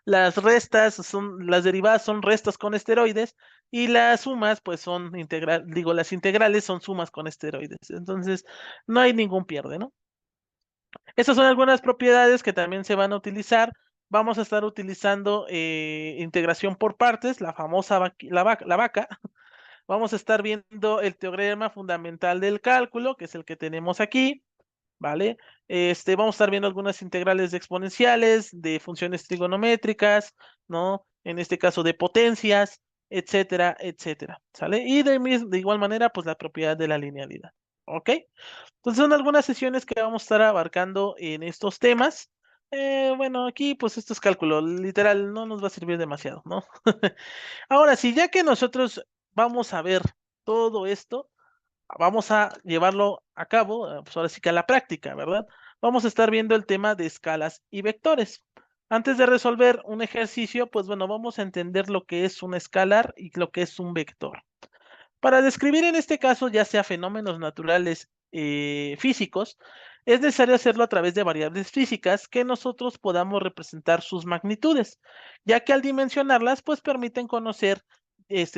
Las derivadas son restas con esteroides y las sumas, pues las integrales son sumas con esteroides. Entonces, no hay ningún pierde, ¿no? Estas son algunas propiedades que también se van a utilizar. Vamos a estar utilizando integración por partes, la famosa la vaca. Vamos a estar viendo el teorema fundamental del cálculo, que es el que tenemos aquí, ¿vale? Vamos a estar viendo algunas integrales de exponenciales, de funciones trigonométricas, ¿no? En este caso de potencias, etcétera, etcétera, ¿sale? Y de igual manera, pues la propiedad de la linealidad, ¿ok? Entonces son algunas sesiones que vamos a estar abarcando en estos temas. Bueno, aquí pues esto es cálculo, literal, no nos va a servir demasiado, ¿no? Ahora sí, ya que nosotros vamos a ver todo esto, vamos a llevarlo a cabo, pues ahora sí que a la práctica, ¿verdad? Vamos a estar viendo el tema de escalas y vectores. Antes de resolver un ejercicio, pues bueno, vamos a entender lo que es un escalar y lo que es un vector. Para describir en este caso, ya sea fenómenos naturales físicos, es necesario hacerlo a través de variables físicas que nosotros podamos representar sus magnitudes, ya que al dimensionarlas, pues permiten conocer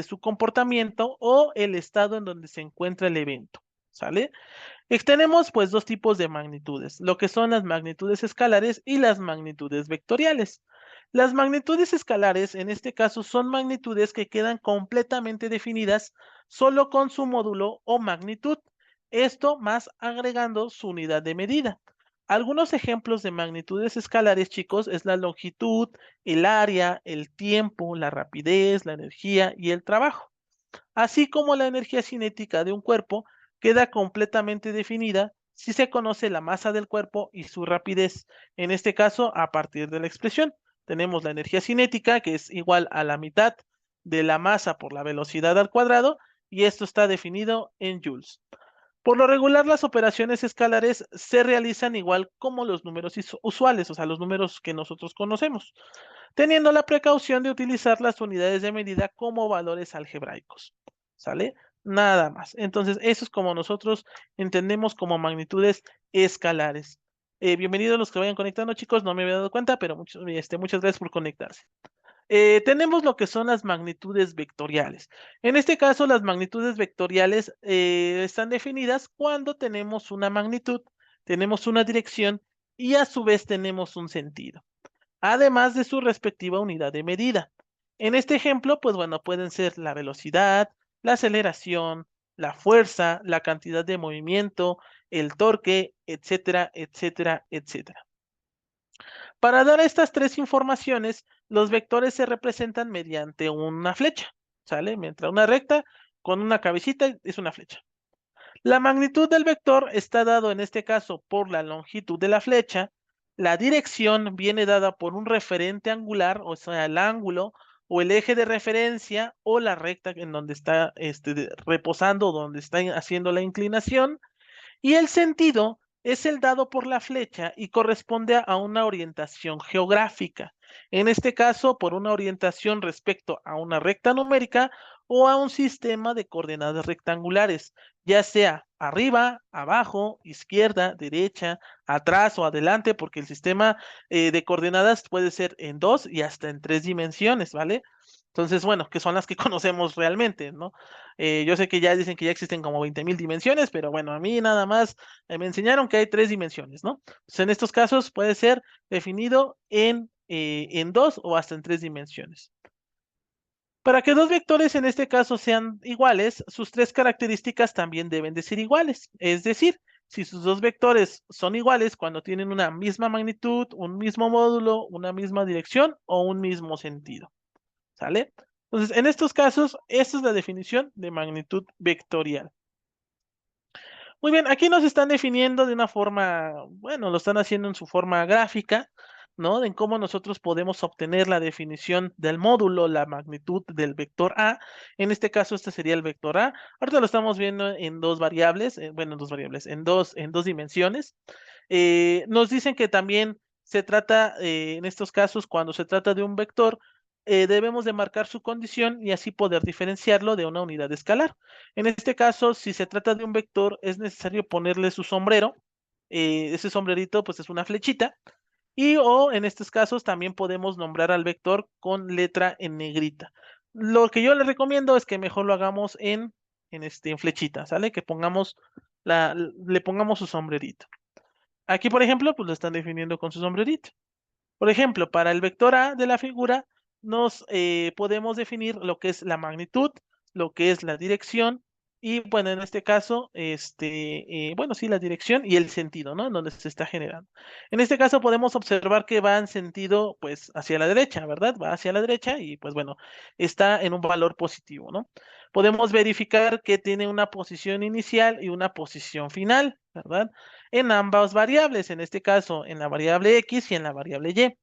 su comportamiento o el estado en donde se encuentra el evento. ¿Sale? Tenemos pues dos tipos de magnitudes, lo que son las magnitudes escalares y las magnitudes vectoriales. Las magnitudes escalares, en este caso, son magnitudes que quedan completamente definidas solo con su módulo o magnitud, esto más agregando su unidad de medida. Algunos ejemplos de magnitudes escalares, chicos, es la longitud, el área, el tiempo, la rapidez, la energía y el trabajo, así como la energía cinética de un cuerpo queda completamente definida si se conoce la masa del cuerpo y su rapidez. En este caso, a partir de la expresión, tenemos la energía cinética, que es igual a la mitad de la masa por la velocidad al cuadrado, y esto está definido en joules. Por lo regular, las operaciones escalares se realizan igual como los números usuales, o sea, los números que nosotros conocemos, teniendo la precaución de utilizar las unidades de medida como valores algebraicos. ¿Sale? Nada más. Entonces, eso es como nosotros entendemos como magnitudes escalares. Bienvenidos los que vayan conectando, chicos. No me había dado cuenta, pero muchas gracias por conectarse. Tenemos lo que son las magnitudes vectoriales. En este caso, las magnitudes vectoriales están definidas cuando tenemos una magnitud, tenemos una dirección y a su vez tenemos un sentido, además de su respectiva unidad de medida. En este ejemplo, pues bueno, pueden ser la velocidad, la aceleración, la fuerza, la cantidad de movimiento, el torque, etcétera, etcétera, etcétera. Para dar estas tres informaciones, los vectores se representan mediante una flecha, ¿sale? Mientras una recta con una cabecita es una flecha. La magnitud del vector está dado en este caso por la longitud de la flecha. La dirección viene dada por un referente angular, o sea, el ángulo o el eje de referencia o la recta en donde está reposando, donde está haciendo la inclinación. Y el sentido es el dado por la flecha y corresponde a una orientación geográfica. En este caso, por una orientación respecto a una recta numérica o a un sistema de coordenadas rectangulares, ya sea arriba, abajo, izquierda, derecha, atrás o adelante, porque el sistema de coordenadas puede ser en 2 y hasta en 3 dimensiones, ¿vale? Entonces, bueno, que son las que conocemos realmente, ¿no? Yo sé que ya dicen que ya existen como 20,000 dimensiones, pero bueno, a mí nada más me enseñaron que hay 3 dimensiones, ¿no? Entonces, en estos casos puede ser definido en 2 o hasta en 3 dimensiones. Para que dos vectores en este caso sean iguales, sus tres características también deben de ser iguales. Es decir, si sus dos vectores son iguales cuando tienen una misma magnitud, un mismo módulo, una misma dirección o un mismo sentido. ¿Sale? Entonces, en estos casos, esta es la definición de magnitud vectorial. Muy bien, aquí nos están definiendo de una forma, bueno, lo están haciendo en su forma gráfica, ¿no? En cómo nosotros podemos obtener la definición del módulo, la magnitud del vector A. En este caso, este sería el vector A. Ahorita lo estamos viendo en dos variables, bueno, en dos variables, en dos dimensiones. Nos dicen que también se trata, en estos casos, cuando se trata de un vector, debemos de marcar su condición y así poder diferenciarlo de una unidad escalar. En este caso, si se trata de un vector, es necesario ponerle su sombrero, ese sombrerito pues es una flechita. Y o en estos casos también podemos nombrar al vector con letra en negrita. Lo que yo les recomiendo es que mejor lo hagamos en flechita, ¿sale? Que le pongamos su sombrerito. Aquí, por ejemplo, pues lo están definiendo con su sombrerito. Por ejemplo, para el vector A de la figura, nos podemos definir lo que es la magnitud, lo que es la dirección, y bueno, en este caso, bueno, sí, la dirección y el sentido, ¿no? En donde se está generando. En este caso podemos observar que va en sentido, pues, hacia la derecha, ¿verdad? Va hacia la derecha y, pues, bueno, está en un valor positivo, ¿no? Podemos verificar que tiene una posición inicial y una posición final, ¿verdad? En ambas variables, en este caso en la variable X y en la variable Y.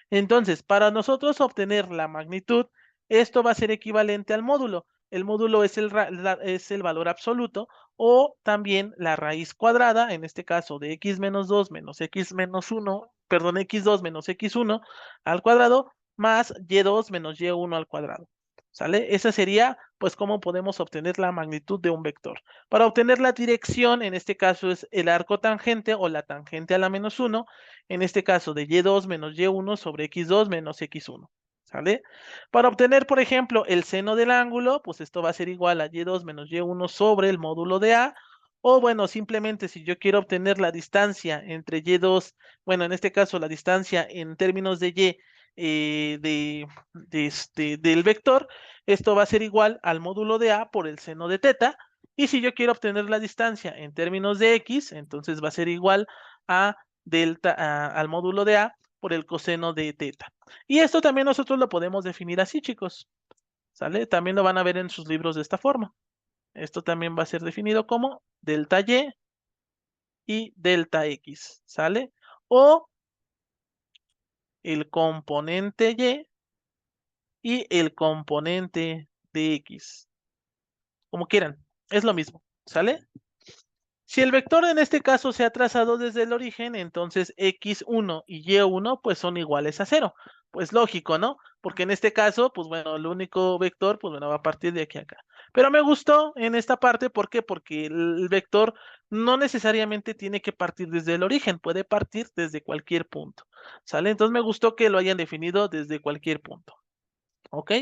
Entonces, para nosotros obtener la magnitud, esto va a ser equivalente al módulo. El módulo es es el valor absoluto o también la raíz cuadrada, en este caso de x menos 2 menos x menos 1, perdón, x2 menos x1 al cuadrado más y2 menos y1 al cuadrado. ¿Sale? Esa sería, pues, cómo podemos obtener la magnitud de un vector. Para obtener la dirección, en este caso es el arco tangente o la tangente a la menos 1, en este caso de y2 menos y1 sobre x2 menos x1. ¿Sale? Para obtener, por ejemplo, el seno del ángulo, pues esto va a ser igual a y2 menos y1 sobre el módulo de A, o bueno, simplemente si yo quiero obtener la distancia entre y2, bueno, en este caso la distancia en términos de y del vector, esto va a ser igual al módulo de A por el seno de teta, y si yo quiero obtener la distancia en términos de x, entonces va a ser igual a al módulo de A por el coseno de teta. Y esto también nosotros lo podemos definir así, chicos, ¿sale? También lo van a ver en sus libros de esta forma. Esto también va a ser definido como delta y delta x, ¿sale? O el componente y el componente de x, como quieran, es lo mismo, ¿sale? Si el vector en este caso se ha trazado desde el origen, entonces x1 y y1 pues son iguales a 0. Pues lógico, ¿no? Porque en este caso, pues bueno, el único vector, pues bueno, va a partir de aquí a acá. Pero me gustó en esta parte, ¿por qué? Porque el vector no necesariamente tiene que partir desde el origen, puede partir desde cualquier punto, ¿sale? Entonces me gustó que lo hayan definido desde cualquier punto, ¿ok?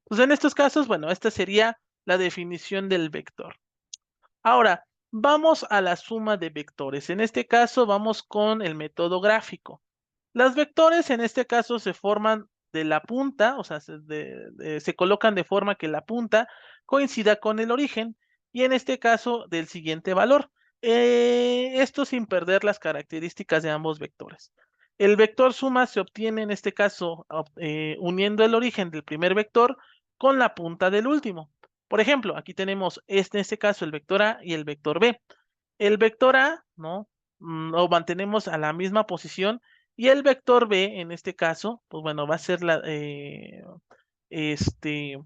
Pues en estos casos, bueno, esta sería la definición del vector. Ahora, vamos a la suma de vectores. En este caso, vamos con el método gráfico. Los vectores en este caso se forman de la punta, o sea, se colocan de forma que la punta coincida con el origen y en este caso del siguiente valor. Esto sin perder las características de ambos vectores. El vector suma se obtiene en este caso uniendo el origen del primer vector con la punta del último. Por ejemplo, aquí tenemos en este caso el vector A y el vector B. El vector A, ¿no? Lo mantenemos a la misma posición y el vector B, en este caso, pues bueno, va a ser este,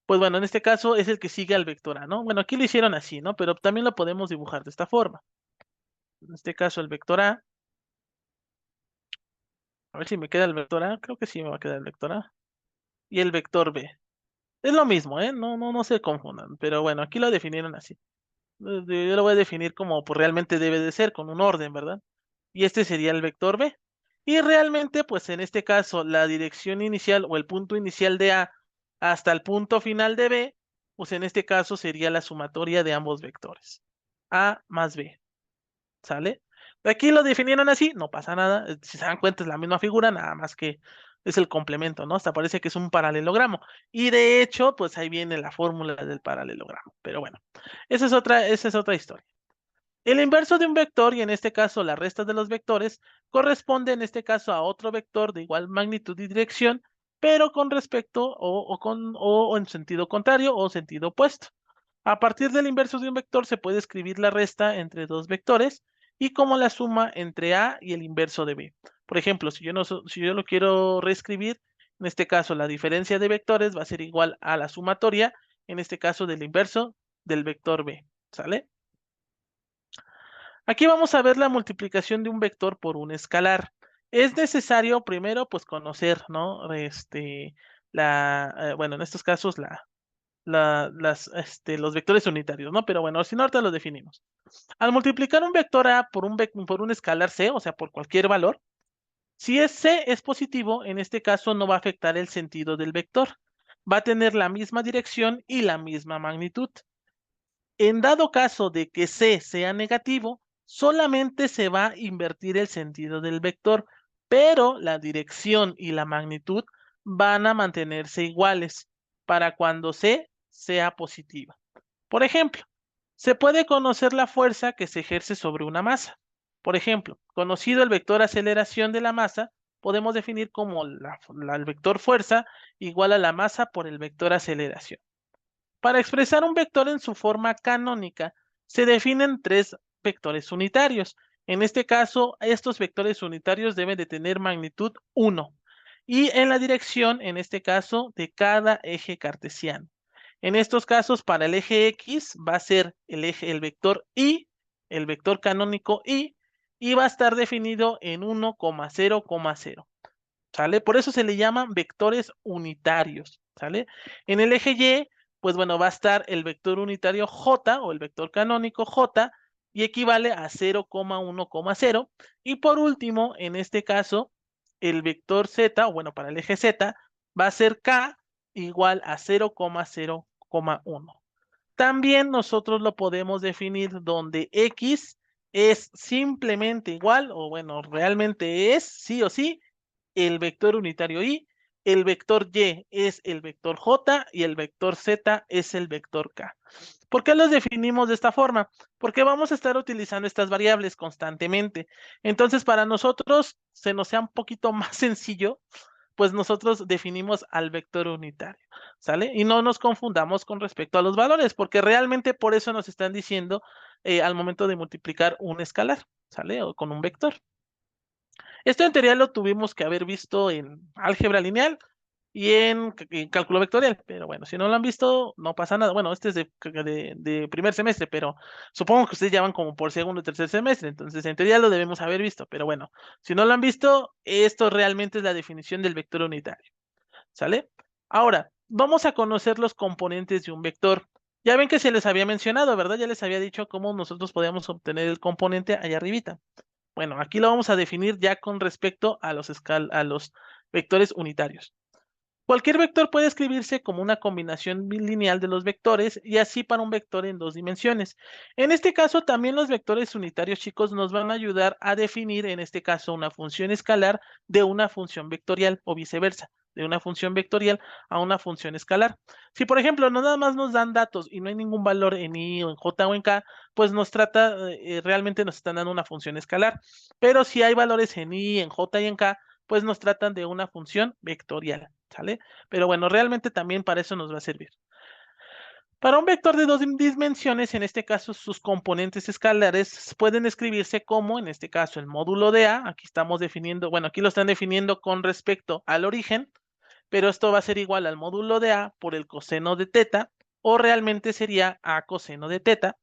pues bueno, en este caso es el que sigue al vector A, ¿no? Bueno, aquí lo hicieron así, ¿no? Pero también lo podemos dibujar de esta forma. En este caso el vector a ver si me queda el vector A, creo que sí me va a quedar el vector A. Y el vector B. Es lo mismo, ¿eh? No se confundan, pero bueno, aquí lo definieron así. Yo lo voy a definir como pues realmente debe de ser, con un orden, ¿verdad? Y este sería el vector B. Y realmente, pues en este caso, la dirección inicial o el punto inicial de A hasta el punto final de B, pues en este caso sería la sumatoria de ambos vectores. A más B, ¿sale? Aquí lo definieron así, no pasa nada. Si se dan cuenta es la misma figura, nada más que es el complemento, ¿no? Hasta parece que es un paralelogramo. Y de hecho, pues ahí viene la fórmula del paralelogramo. Pero bueno, esa es otra historia. El inverso de un vector, y en este caso la resta de los vectores, corresponde en este caso a otro vector de igual magnitud y dirección, pero con respecto o en sentido contrario o sentido opuesto. A partir del inverso de un vector se puede escribir la resta entre dos vectores y como la suma entre A y el inverso de B. Por ejemplo, si yo lo quiero reescribir, en este caso la diferencia de vectores va a ser igual a la sumatoria, en este caso del inverso del vector B. ¿Sale? Aquí vamos a ver la multiplicación de un vector por un escalar. Es necesario primero, pues, conocer, ¿no? Bueno, en estos casos, los vectores unitarios, ¿no? Pero bueno, si no, ahorita los definimos. Al multiplicar un vector A por un escalar C, o sea, por cualquier valor, si C es positivo, en este caso no va a afectar el sentido del vector. Va a tener la misma dirección y la misma magnitud. En dado caso de que C sea negativo, solamente se va a invertir el sentido del vector, pero la dirección y la magnitud van a mantenerse iguales para cuando C sea positiva. Por ejemplo, se puede conocer la fuerza que se ejerce sobre una masa. Por ejemplo, conocido el vector aceleración de la masa, podemos definir como el vector fuerza igual a la masa por el vector aceleración. Para expresar un vector en su forma canónica, se definen tres vectores unitarios. En este caso, estos vectores unitarios deben de tener magnitud 1 y en la dirección, en este caso, de cada eje cartesiano. En estos casos, para el eje X va a ser el vector Y, el vector canónico y va a estar definido en 1,0,0. ¿Sale? Por eso se le llaman vectores unitarios, ¿sale? En el eje Y, pues bueno, va a estar el vector unitario J o el vector canónico J y equivale a 0,1,0. Y por último, en este caso, el vector Z, o bueno, para el eje Z, va a ser K igual a 0,0,1. También nosotros lo podemos definir donde X es simplemente igual, o bueno, realmente es sí o sí el vector unitario Y, el vector Y es el vector J y el vector Z es el vector K. ¿Por qué los definimos de esta forma? Porque vamos a estar utilizando estas variables constantemente. Entonces, para nosotros se nos sea un poquito más sencillo, pues nosotros definimos al vector unitario, ¿sale? Y no nos confundamos con respecto a los valores, porque realmente por eso nos están diciendo al momento de multiplicar un escalar, ¿sale? O con un vector. Esto en teoría lo tuvimos que haber visto en álgebra lineal y en cálculo vectorial, pero bueno, si no lo han visto, no pasa nada. Bueno, este es de primer semestre, pero supongo que ustedes ya van como por segundo o tercer semestre, entonces en teoría lo debemos haber visto, pero bueno, si no lo han visto, esto realmente es la definición del vector unitario, ¿sale? Ahora, vamos a conocer los componentes de un vector. Ya ven que se les había mencionado, ¿verdad? Ya les había dicho cómo nosotros podíamos obtener el componente allá arribita. Bueno, aquí lo vamos a definir ya con respecto a los vectores unitarios. Cualquier vector puede escribirse como una combinación bilineal de los vectores y así para un vector en dos dimensiones. En este caso, también los vectores unitarios, chicos, nos van a ayudar a definir, en este caso, una función escalar de una función vectorial o viceversa, de una función vectorial a una función escalar. Si, por ejemplo, no nada más nos dan datos y no hay ningún valor en i o en j o en k, pues realmente nos están dando una función escalar. Pero si hay valores en i, en j y en k, pues nos tratan de una función vectorial, ¿sale? Pero bueno, realmente también para eso nos va a servir. Para un vector de dos dimensiones, en este caso sus componentes escalares pueden escribirse como, en este caso, el módulo de A. Aquí estamos definiendo, bueno, aquí lo están definiendo con respecto al origen, pero esto va a ser igual al módulo de A por el coseno de teta, o realmente sería A coseno de teta.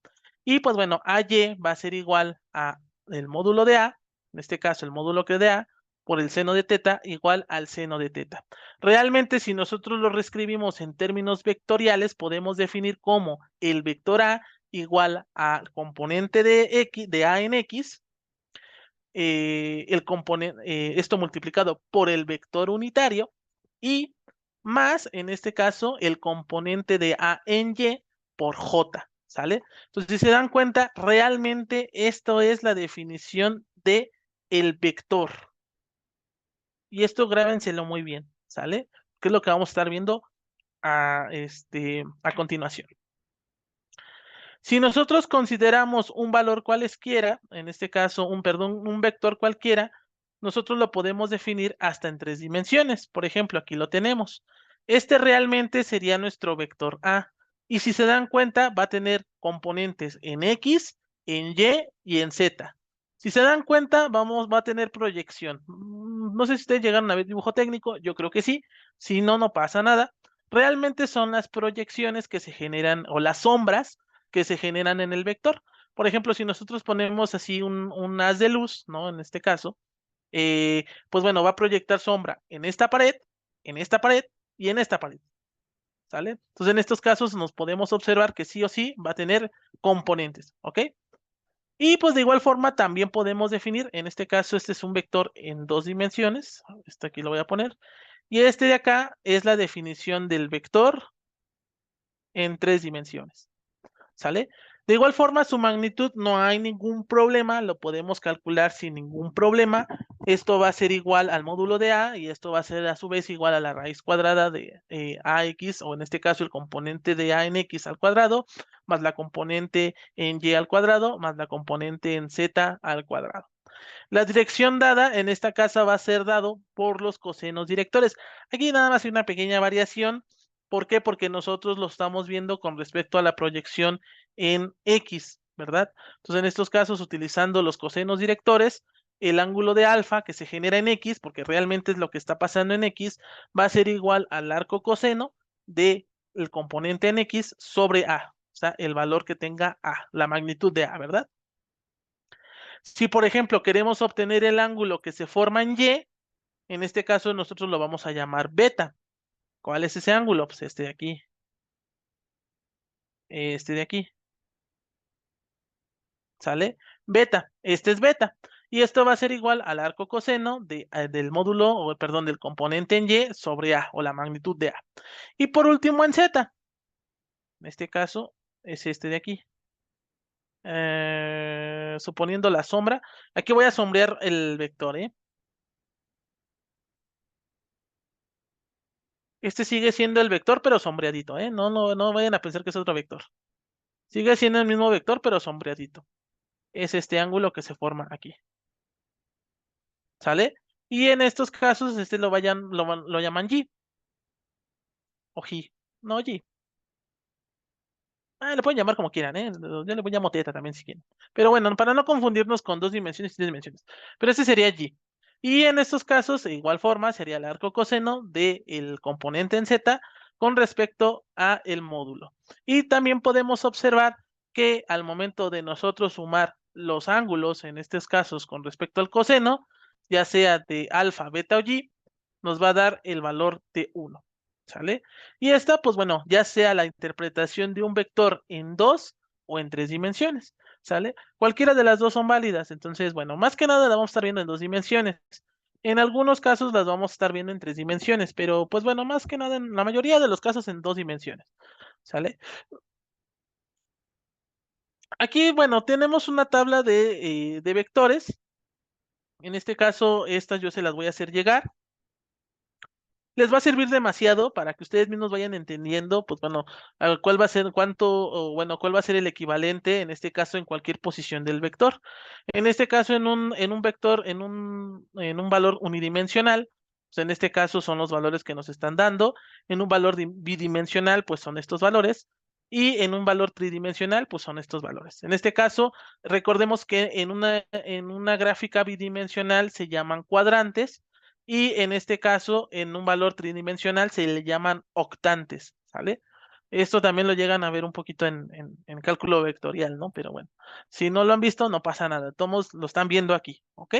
Y pues bueno, AY va a ser igual a el módulo de A, en este caso el módulo que de A, por el seno de teta igual al seno de teta. Realmente, si nosotros lo reescribimos en términos vectoriales, podemos definir como el vector A igual al componente de X, de A en X, esto multiplicado por el vector unitario y más, en este caso, el componente de A en Y por J, ¿sale? Entonces, si se dan cuenta, realmente esto es la definición de el vector. Y esto grábenselo muy bien, ¿sale? Que es lo que vamos a estar viendo a continuación. Si nosotros consideramos un valor cualesquiera, en este caso, un vector cualquiera, nosotros lo podemos definir hasta en tres dimensiones. Por ejemplo, aquí lo tenemos. Este realmente sería nuestro vector A. Y si se dan cuenta, va a tener componentes en X, en Y y en Z. Si se dan cuenta, va a tener proyección. No sé si ustedes llegaron a ver dibujo técnico, yo creo que sí. Si no, no pasa nada. Realmente son las proyecciones que se generan o las sombras que se generan en el vector. Por ejemplo, si nosotros ponemos así un haz de luz, ¿no? En este caso, pues bueno, va a proyectar sombra en esta pared y en esta pared. ¿sale? Entonces, en estos casos nos podemos observar que sí o sí va a tener componentes, ¿ok? Y pues de igual forma también podemos definir, en este caso este es un vector en 2 dimensiones, este aquí lo voy a poner, y este de acá es la definición del vector en 3 dimensiones. ¿Sale? De igual forma, su magnitud no hay ningún problema, lo podemos calcular sin ningún problema. Esto va a ser igual al módulo de A y esto va a ser a su vez igual a la raíz cuadrada de AX, o en este caso el componente de A en X al cuadrado, más la componente en Y al cuadrado, más la componente en Z al cuadrado. La dirección dada en esta casa va a ser dado por los cosenos directores. Aquí nada más hay una pequeña variación. ¿Por qué? Porque nosotros lo estamos viendo con respecto a la proyección en X, ¿verdad? Entonces, en estos casos, utilizando los cosenos directores, el ángulo de alfa que se genera en X, porque realmente es lo que está pasando en X, va a ser igual al arco coseno del componente en X sobre A. O sea, el valor que tenga A, la magnitud de A, ¿verdad? Si, por ejemplo, queremos obtener el ángulo que se forma en Y, en este caso nosotros lo vamos a llamar beta. ¿Cuál es ese ángulo? Pues este de aquí. Este de aquí. ¿Sale? Beta. Este es beta. Y esto va a ser igual al arco coseno del módulo, o perdón, del componente en Y sobre A, o la magnitud de A. Y por último en Z. En este caso es este de aquí. Suponiendo la sombra. Aquí voy a sombrear el vector, ¿eh? Este sigue siendo el vector, pero sombreadito, ¿eh? No vayan a pensar que es otro vector. Sigue siendo el mismo vector, pero sombreadito. Es este ángulo que se forma aquí. ¿Sale? Y en estos casos, este lo llaman G o G. No G. Le pueden llamar como quieran, ¿eh? Yo le voy a llamar teta también si quieren. Pero bueno, para no confundirnos con 2 dimensiones y 3 dimensiones. Pero este sería G. Y en estos casos, de igual forma, sería el arco coseno del componente en Z con respecto a el módulo. Y también podemos observar que al momento de nosotros sumar los ángulos, en estos casos con respecto al coseno, ya sea de alfa, beta o y, nos va a dar el valor de 1. ¿Sale? Y esta, pues bueno, ya sea la interpretación de un vector en 2 o en 3 dimensiones, ¿sale? Cualquiera de las dos son válidas, entonces, bueno, más que nada la vamos a estar viendo en 2 dimensiones. En algunos casos las vamos a estar viendo en 3 dimensiones, pero pues bueno, más que nada en la mayoría de los casos en 2 dimensiones, ¿sale? Aquí, bueno, tenemos una tabla de vectores. En este caso, estas yo se las voy a hacer llegar. Les va a servir demasiado para que ustedes mismos vayan entendiendo, pues bueno, cuál va a ser, o bueno, cuál va a ser el equivalente, en este caso, en cualquier posición del vector. En este caso, en un vector, en un valor unidimensional, pues en este caso son los valores que nos están dando. En un valor bidimensional, pues son estos valores. Y en un valor tridimensional, pues son estos valores. En este caso, recordemos que en una gráfica bidimensional se llaman cuadrantes y en este caso, en un valor tridimensional se le llaman octantes, ¿sale? Esto también lo llegan a ver un poquito en cálculo vectorial, ¿no? Pero bueno, si no lo han visto, no pasa nada. Todos lo están viendo aquí, ¿ok?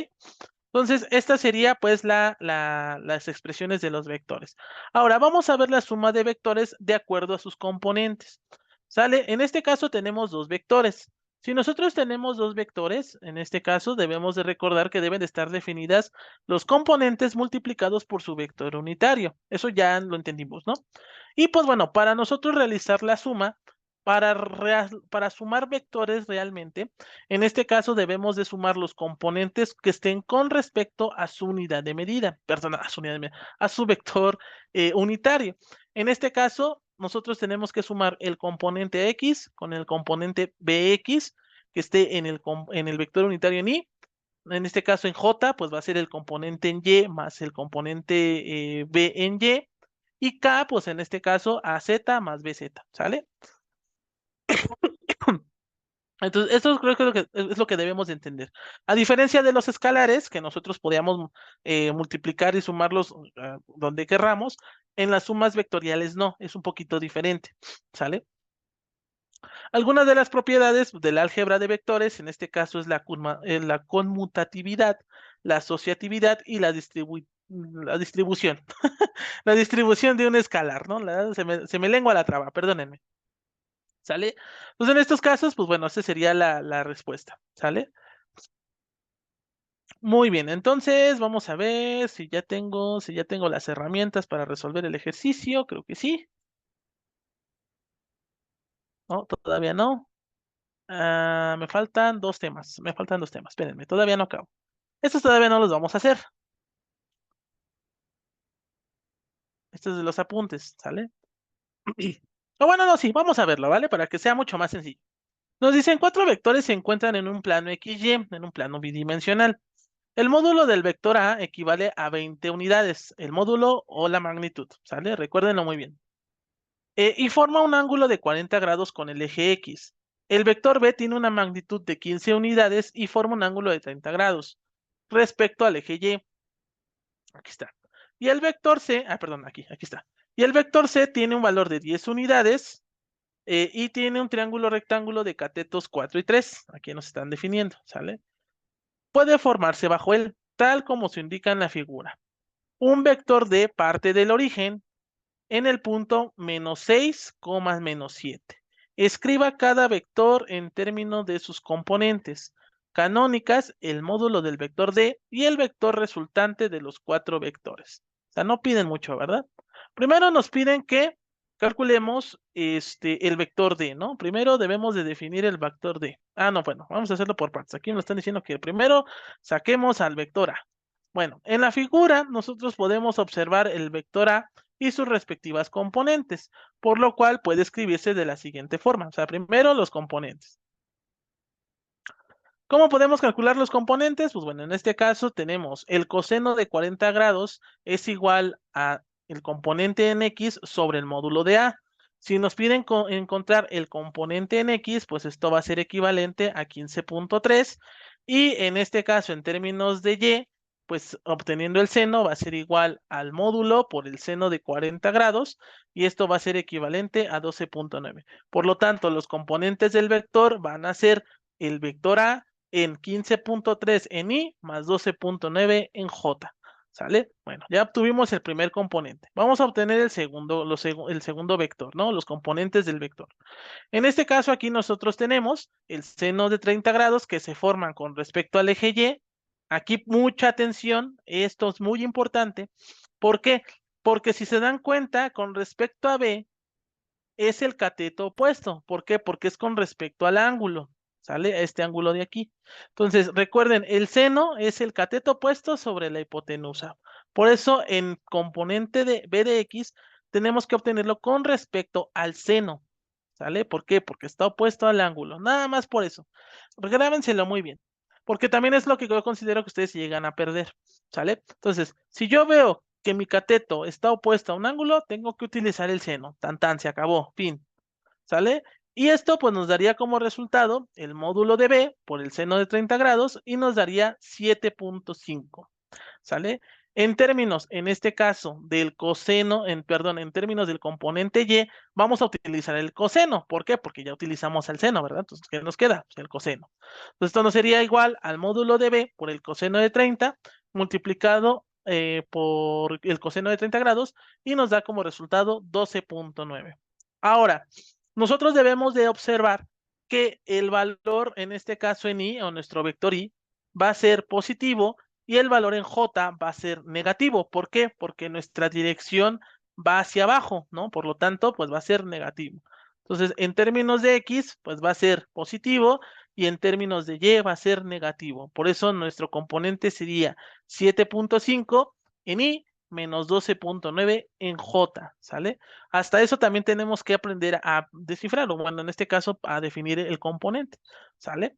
Entonces, esta sería pues las expresiones de los vectores. Ahora, vamos a ver la suma de vectores de acuerdo a sus componentes. ¿Sale? En este caso tenemos dos vectores. Si nosotros tenemos dos vectores, en este caso debemos de recordar que deben de estar definidas los componentes multiplicados por su vector unitario. Eso ya lo entendimos, ¿no? Y pues bueno, para nosotros realizar la suma, para sumar vectores realmente, en este caso debemos de sumar los componentes que estén con respecto a su unidad de medida, perdón, a su unidad de medida, a su vector unitario. En este caso, nosotros tenemos que sumar el componente X con el componente BX que esté en el vector unitario en Y. En este caso en J, pues va a ser el componente en Y más el componente B en Y. Y K, pues en este caso AZ más BZ, ¿sale? Entonces, esto creo que es lo que debemos de entender. A diferencia de los escalares, que nosotros podíamos multiplicar y sumarlos donde querramos, en las sumas vectoriales no, es un poquito diferente, ¿sale? Algunas de las propiedades del álgebra de vectores, en este caso es la conmutatividad, la asociatividad y la distribución. la distribución de un escalar, ¿no? Se me lengua la traba, perdónenme. ¿Sale? Pues en estos casos, pues bueno, esa sería la respuesta, ¿sale? Muy bien, entonces vamos a ver si ya tengo las herramientas para resolver el ejercicio, creo que sí. No, todavía no. Me faltan dos temas, espérenme, todavía no acabo. Estos todavía no los vamos a hacer, estos de los apuntes, ¿sale? O bueno, no, sí, vamos a verlo, ¿vale? Para que sea mucho más sencillo. Nos dicen cuatro vectores se encuentran en un plano XY, en un plano bidimensional. El módulo del vector A equivale a 20 unidades, el módulo o la magnitud, ¿sale? Recuérdenlo muy bien. Y forma un ángulo de 40 grados con el eje X. El vector B tiene una magnitud de 15 unidades y forma un ángulo de 30 grados respecto al eje Y. Aquí está. Y el vector C, perdón, aquí está. Y el vector C tiene un valor de 10 unidades y tiene un triángulo rectángulo de catetos 4 y 3. Aquí nos están definiendo, ¿sale? Puede formarse bajo él, tal como se indica en la figura. Un vector D parte del origen en el punto -6, -7. Escriba cada vector en términos de sus componentes canónicas, el módulo del vector D y el vector resultante de los cuatro vectores. O sea, no piden mucho, ¿verdad? Primero nos piden que calculemos el vector D, ¿no? Primero debemos de definir el vector D. No, bueno, vamos a hacerlo por partes. Aquí nos están diciendo que primero saquemos al vector A. Bueno, en la figura nosotros podemos observar el vector A y sus respectivas componentes, por lo cual puede escribirse de la siguiente forma. O sea, primero los componentes. ¿Cómo podemos calcular los componentes? Pues bueno, en este caso tenemos el coseno de 40 grados es igual a el componente en X sobre el módulo de A. Si nos piden encontrar el componente en X, pues esto va a ser equivalente a 15.3 y en este caso en términos de Y, pues obteniendo el seno va a ser igual al módulo por el seno de 40 grados y esto va a ser equivalente a 12.9. Por lo tanto, los componentes del vector van a ser el vector A en 15.3 en I más 12.9 en J. ¿Sale? Bueno, ya obtuvimos el primer componente. Vamos a obtener el segundo vector, ¿no? Los componentes del vector. En este caso aquí nosotros tenemos el seno de 30 grados que se forman con respecto al eje Y. Aquí mucha atención, esto es muy importante. ¿Por qué? Porque si se dan cuenta, con respecto a B, es el cateto opuesto. ¿Por qué? Porque es con respecto al ángulo, ¿sale? A este ángulo de aquí. Entonces, recuerden, el seno es el cateto opuesto sobre la hipotenusa. Por eso, en componente de B de X, tenemos que obtenerlo con respecto al seno, ¿sale? ¿Por qué? Porque está opuesto al ángulo. Nada más por eso. Grábenselo muy bien. Porque también es lo que yo considero que ustedes llegan a perder, ¿sale? Entonces, si yo veo que mi cateto está opuesto a un ángulo, tengo que utilizar el seno. Tan tan, se acabó, fin. ¿Sale? Y esto pues nos daría como resultado el módulo de B por el seno de 30 grados y nos daría 7.5. ¿Sale? En términos, en este caso, del coseno, perdón, en términos del componente Y, vamos a utilizar el coseno. ¿Por qué? Porque ya utilizamos el seno, ¿verdad? Entonces, ¿qué nos queda? Pues el coseno. Entonces, esto nos sería igual al módulo de B por el coseno de 30 multiplicado por el coseno de 30 grados y nos da como resultado 12.9. Ahora, nosotros debemos de observar que el valor, en este caso en Y, o nuestro vector Y, va a ser positivo y el valor en J va a ser negativo. ¿Por qué? Porque nuestra dirección va hacia abajo, ¿no? Por lo tanto, pues va a ser negativo. Entonces, en términos de X, pues va a ser positivo y en términos de Y va a ser negativo. Por eso nuestro componente sería 7.5 en Y menos 12.9 en J, ¿sale? Hasta eso también tenemos que aprender a descifrarlo, bueno, en este caso a definir el componente, ¿sale?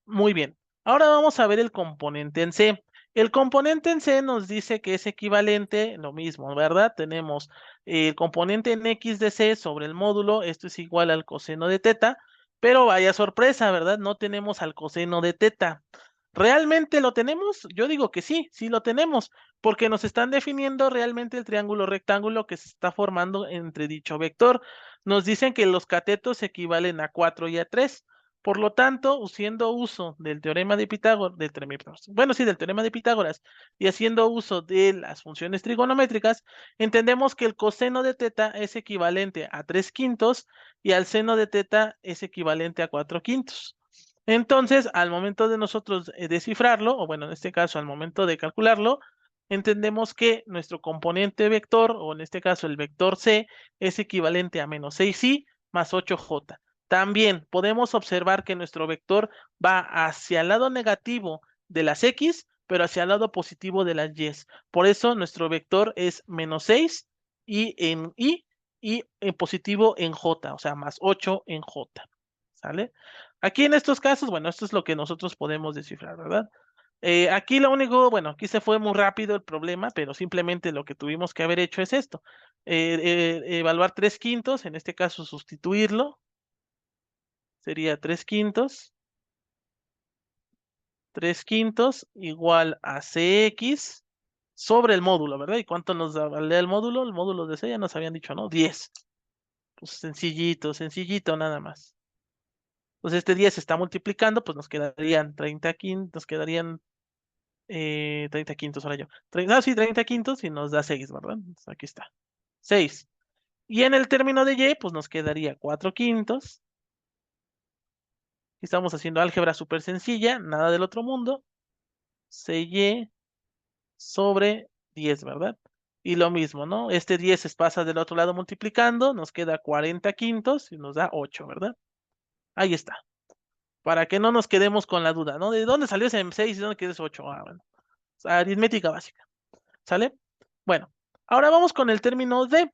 Muy bien. Ahora vamos a ver el componente en C. El componente en C nos dice que es equivalente, lo mismo, ¿verdad? Tenemos el componente en X de C sobre el módulo, esto es igual al coseno de teta, pero vaya sorpresa, ¿verdad? No tenemos al coseno de teta. ¿Realmente lo tenemos? Yo digo que sí, sí lo tenemos, porque nos están definiendo realmente el triángulo rectángulo que se está formando entre dicho vector. Nos dicen que los catetos equivalen a 4 y a 3. Por lo tanto, haciendo uso del teorema de Pitágoras, del teorema de Pitágoras y haciendo uso de las funciones trigonométricas, entendemos que el coseno de teta es equivalente a 3/5 y al seno de teta es equivalente a 4/5. Entonces, al momento de nosotros descifrarlo, o bueno, en este caso, al momento de calcularlo, entendemos que nuestro componente vector, o en este caso el vector C, es equivalente a menos 6i más 8j. También podemos observar que nuestro vector va hacia el lado negativo de las X, pero hacia el lado positivo de las Y. Por eso nuestro vector es menos 6 y en positivo en J, o sea, más 8 en J. ¿Sale? Aquí en estos casos, bueno, esto es lo que nosotros podemos descifrar, ¿verdad? Aquí lo único, bueno, aquí se fue muy rápido el problema, pero simplemente lo que tuvimos que haber hecho es esto. Evaluar 3/5, en este caso sustituirlo, sería 3/5 igual a CX sobre el módulo, ¿verdad? ¿Y cuánto nos vale el módulo? El módulo de C ya nos habían dicho, ¿no? 10. Pues sencillito, sencillito nada más. Entonces este 10 se está multiplicando, pues nos quedarían 30/5, nos quedarían 30/5 ahora yo. Sí, 30/5 y nos da 6, ¿verdad? Entonces aquí está. 6. Y en el término de Y, pues nos quedaría 4/5. Estamos haciendo álgebra súper sencilla, nada del otro mundo. CY sobre 10, ¿verdad? Y lo mismo, ¿no? Este 10 se pasa del otro lado multiplicando, nos queda 40/5 y nos da 8, ¿verdad? Ahí está. Para que no nos quedemos con la duda, ¿no? ¿De dónde salió ese 6 y dónde queda ese 8? Ah, bueno. Aritmética básica. ¿Sale? Bueno, ahora vamos con el término D.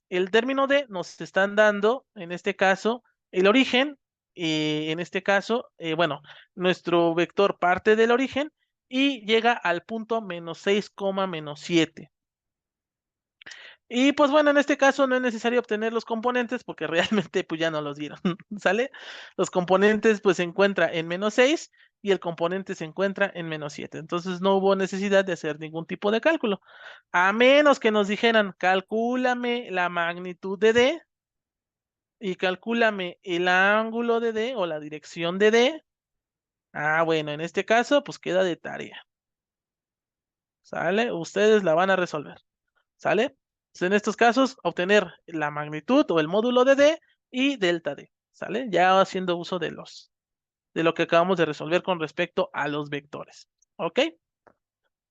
El término D nos están dando, en este caso, el origen, en este caso, bueno, nuestro vector parte del origen y llega al punto menos 6, menos 7. Y pues bueno, en este caso no es necesario obtener los componentes porque realmente pues ya no los dieron, ¿sale? Los componentes pues se encuentra en menos 6 y el componente se encuentra en menos 7. Entonces no hubo necesidad de hacer ningún tipo de cálculo. A menos que nos dijeran, calcúlame la magnitud de D y calcúlame el ángulo de D o la dirección de D. Ah, bueno, en este caso pues queda de tarea. ¿Sale? Ustedes la van a resolver. ¿Sale? Entonces, en estos casos, obtener la magnitud o el módulo de D y delta D, ¿sale? Ya haciendo uso de lo que acabamos de resolver con respecto a los vectores, ¿ok?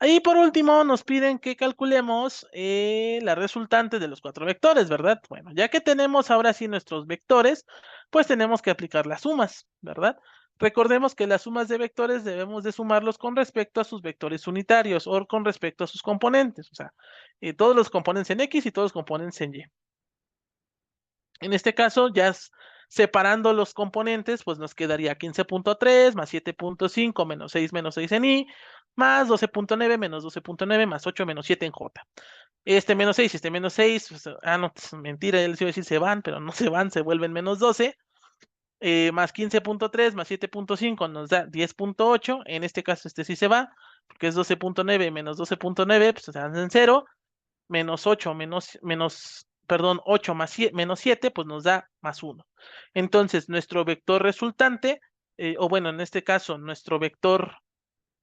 Ahí por último nos piden que calculemos la resultante de los 4 vectores, ¿verdad? Bueno, ya que tenemos ahora sí nuestros vectores, pues tenemos que aplicar las sumas, ¿verdad? Recordemos que las sumas de vectores debemos de sumarlos con respecto a sus vectores unitarios o con respecto a sus componentes, o sea, todos los componentes en X y todos los componentes en Y. En este caso, ya separando los componentes, pues nos quedaría 15.3 más 7.5 menos 6 en I, más 12.9 menos 12.9 más 8 menos 7 en J. Este menos 6 y este menos 6, pues, no, pues, mentira, ya les iba a decir se van, pero no se van, se vuelven menos 12. Más 15.3 más 7.5 nos da 10.8. En este caso, este sí se va, porque es 12.9 menos 12.9, pues se dan en 0 menos 8 perdón, 8 más 7, menos 7, pues nos da más 1. Entonces, nuestro vector resultante, o bueno, en este caso, nuestro vector,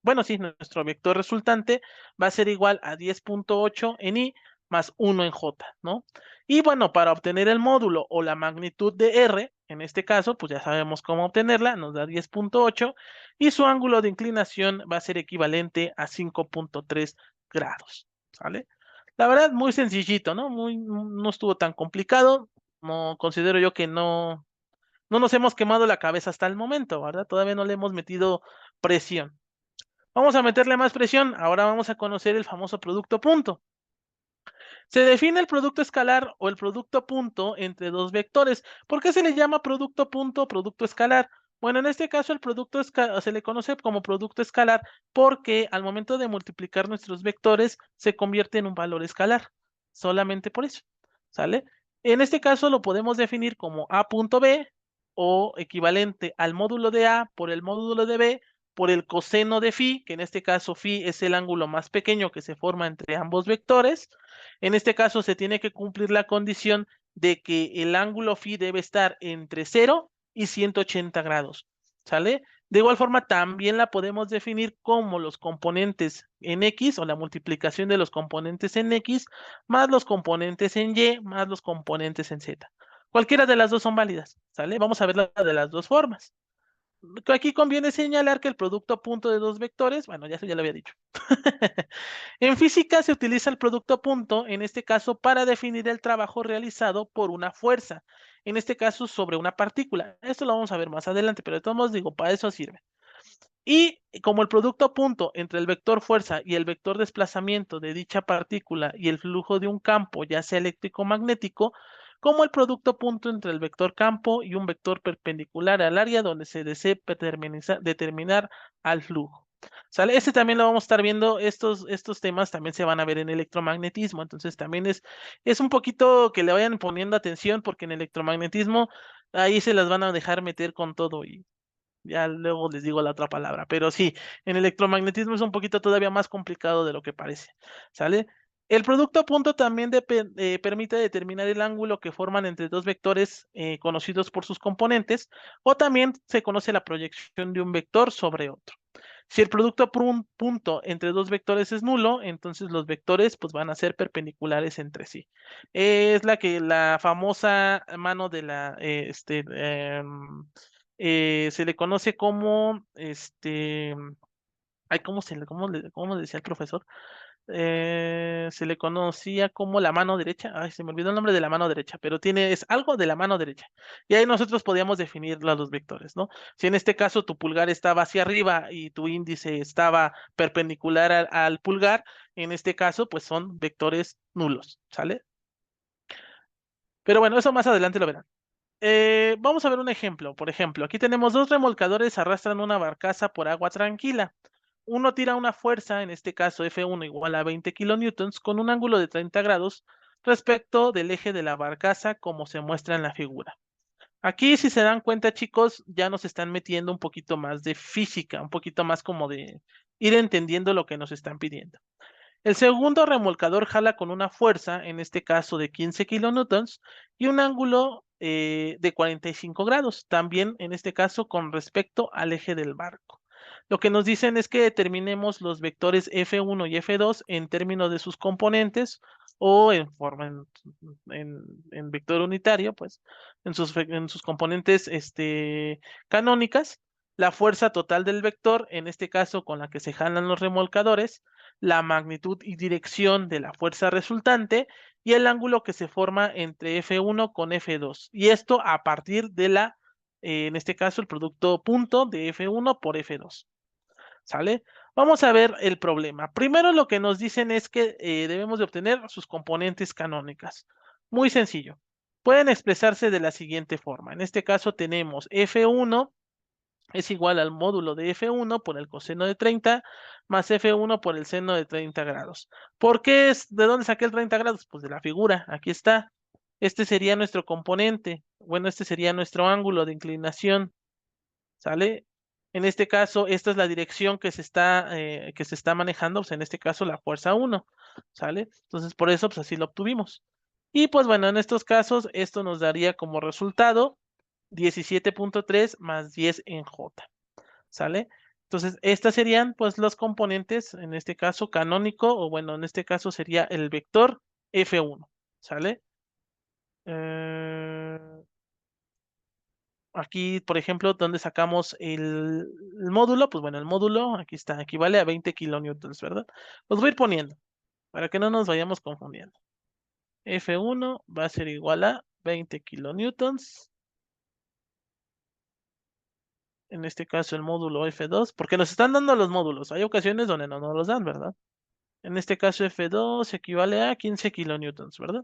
bueno, sí, nuestro vector resultante va a ser igual a 10.8 en I más 1 en J, ¿no? Y bueno, para obtener el módulo o la magnitud de R, en este caso, pues ya sabemos cómo obtenerla, nos da 10.8 y su ángulo de inclinación va a ser equivalente a 5.3 grados, ¿sale? La verdad, muy sencillito, ¿no? No estuvo tan complicado. No considero yo que no nos hemos quemado la cabeza hasta el momento, ¿verdad? Todavía no le hemos metido presión. Vamos a meterle más presión. Ahora vamos a conocer el famoso producto punto. Se define el producto escalar o el producto punto entre dos vectores. ¿Por qué se le llama producto punto o producto escalar? Bueno, en este caso el producto se le conoce como producto escalar porque al momento de multiplicar nuestros vectores se convierte en un valor escalar. Solamente por eso, ¿sale? En este caso lo podemos definir como A punto B o equivalente al módulo de A por el módulo de B por el coseno de phi, que en este caso phi es el ángulo más pequeño que se forma entre ambos vectores. En este caso se tiene que cumplir la condición de que el ángulo phi debe estar entre 0 y 180 grados. ¿sale? De igual forma, también la podemos definir como los componentes en X o la multiplicación de los componentes en X más los componentes en Y más los componentes en Z. Cualquiera de las dos son válidas, ¿sale? Vamos a verla de las dos formas. Aquí conviene señalar que el producto punto de dos vectores, bueno, ya eso ya lo había dicho. En física se utiliza el producto punto, en este caso, para definir el trabajo realizado por una fuerza, en este caso sobre una partícula. Esto lo vamos a ver más adelante, pero de todos modos digo, para eso sirve. Y como el producto punto entre el vector fuerza y el vector desplazamiento de dicha partícula y el flujo de un campo, ya sea eléctrico o magnético, como el producto punto entre el vector campo y un vector perpendicular al área donde se desee determinar al flujo. ¿Sale? Este también lo vamos a estar viendo, estos temas también se van a ver en electromagnetismo, entonces también es un poquito que le vayan poniendo atención porque en electromagnetismo ahí se las van a dejar meter con todo y ya luego les digo la otra palabra, pero sí, en electromagnetismo es un poquito todavía más complicado de lo que parece, ¿sale? El producto a punto también permite determinar el ángulo que forman entre dos vectores conocidos por sus componentes, o también se conoce la proyección de un vector sobre otro. Si el producto por un punto entre dos vectores es nulo, entonces los vectores pues van a ser perpendiculares entre sí. Es la famosa mano de se le conoce como ay, ¿cómo le decía el profesor? Se le conocía como la mano derecha. Ay, se me olvidó el nombre de la mano derecha, pero es algo de la mano derecha. Y ahí nosotros podíamos definir los vectores, ¿no? Si en este caso tu pulgar estaba hacia arriba y tu índice estaba perpendicular al pulgar, en este caso, pues son vectores nulos, ¿sale? Pero bueno, eso más adelante lo verán. Vamos a ver un ejemplo. Por ejemplo, aquí tenemos dos remolcadores arrastran una barcaza por agua tranquila. Uno tira una fuerza, en este caso F1 igual a 20 kilonewtons, con un ángulo de 30 grados respecto del eje de la barcaza, como se muestra en la figura. Aquí, si se dan cuenta, chicos, ya nos están metiendo un poquito más de física, un poquito más como de ir entendiendo lo que nos están pidiendo. El segundo remolcador jala con una fuerza, en este caso de 15 kilonewtons, y un ángulo de 45 grados, también en este caso con respecto al eje del barco. Lo que nos dicen es que determinemos los vectores F1 y F2 en términos de sus componentes o en vector unitario, pues, en sus componentes canónicas, la fuerza total del vector, en este caso con la que se jalan los remolcadores, la magnitud y dirección de la fuerza resultante y el ángulo que se forma entre F1 con F2. Y esto a partir de en este caso, el producto punto de F1 por F2. ¿Sale? Vamos a ver el problema. Primero lo que nos dicen es que debemos de obtener sus componentes canónicas. Muy sencillo. Pueden expresarse de la siguiente forma. En este caso tenemos F1 es igual al módulo de F1 por el coseno de 30 más F1 por el seno de 30 grados. ¿Por qué de dónde saqué el 30 grados? Pues de la figura, aquí está. Este sería nuestro componente, bueno, este sería nuestro ángulo de inclinación, ¿sale? En este caso, esta es la dirección que se está manejando, pues en este caso la fuerza 1, ¿sale? Entonces, por eso, pues así lo obtuvimos. Y pues bueno, en estos casos, esto nos daría como resultado 17.3 más 10 en J. ¿Sale? Entonces, estas serían pues los componentes, en este caso canónico, o bueno, en este caso sería el vector F1, ¿sale? Eh, Aquí, por ejemplo, donde sacamos el módulo, pues bueno, el módulo, aquí está, equivale a 20 kilonewtons, ¿verdad? Los voy a ir poniendo para que no nos vayamos confundiendo. F1 va a ser igual a 20 kilonewtons. En este caso, el módulo F2, porque nos están dando los módulos. Hay ocasiones donde no nos los dan, ¿verdad? En este caso F2 equivale a 15 kilonewtons, ¿verdad?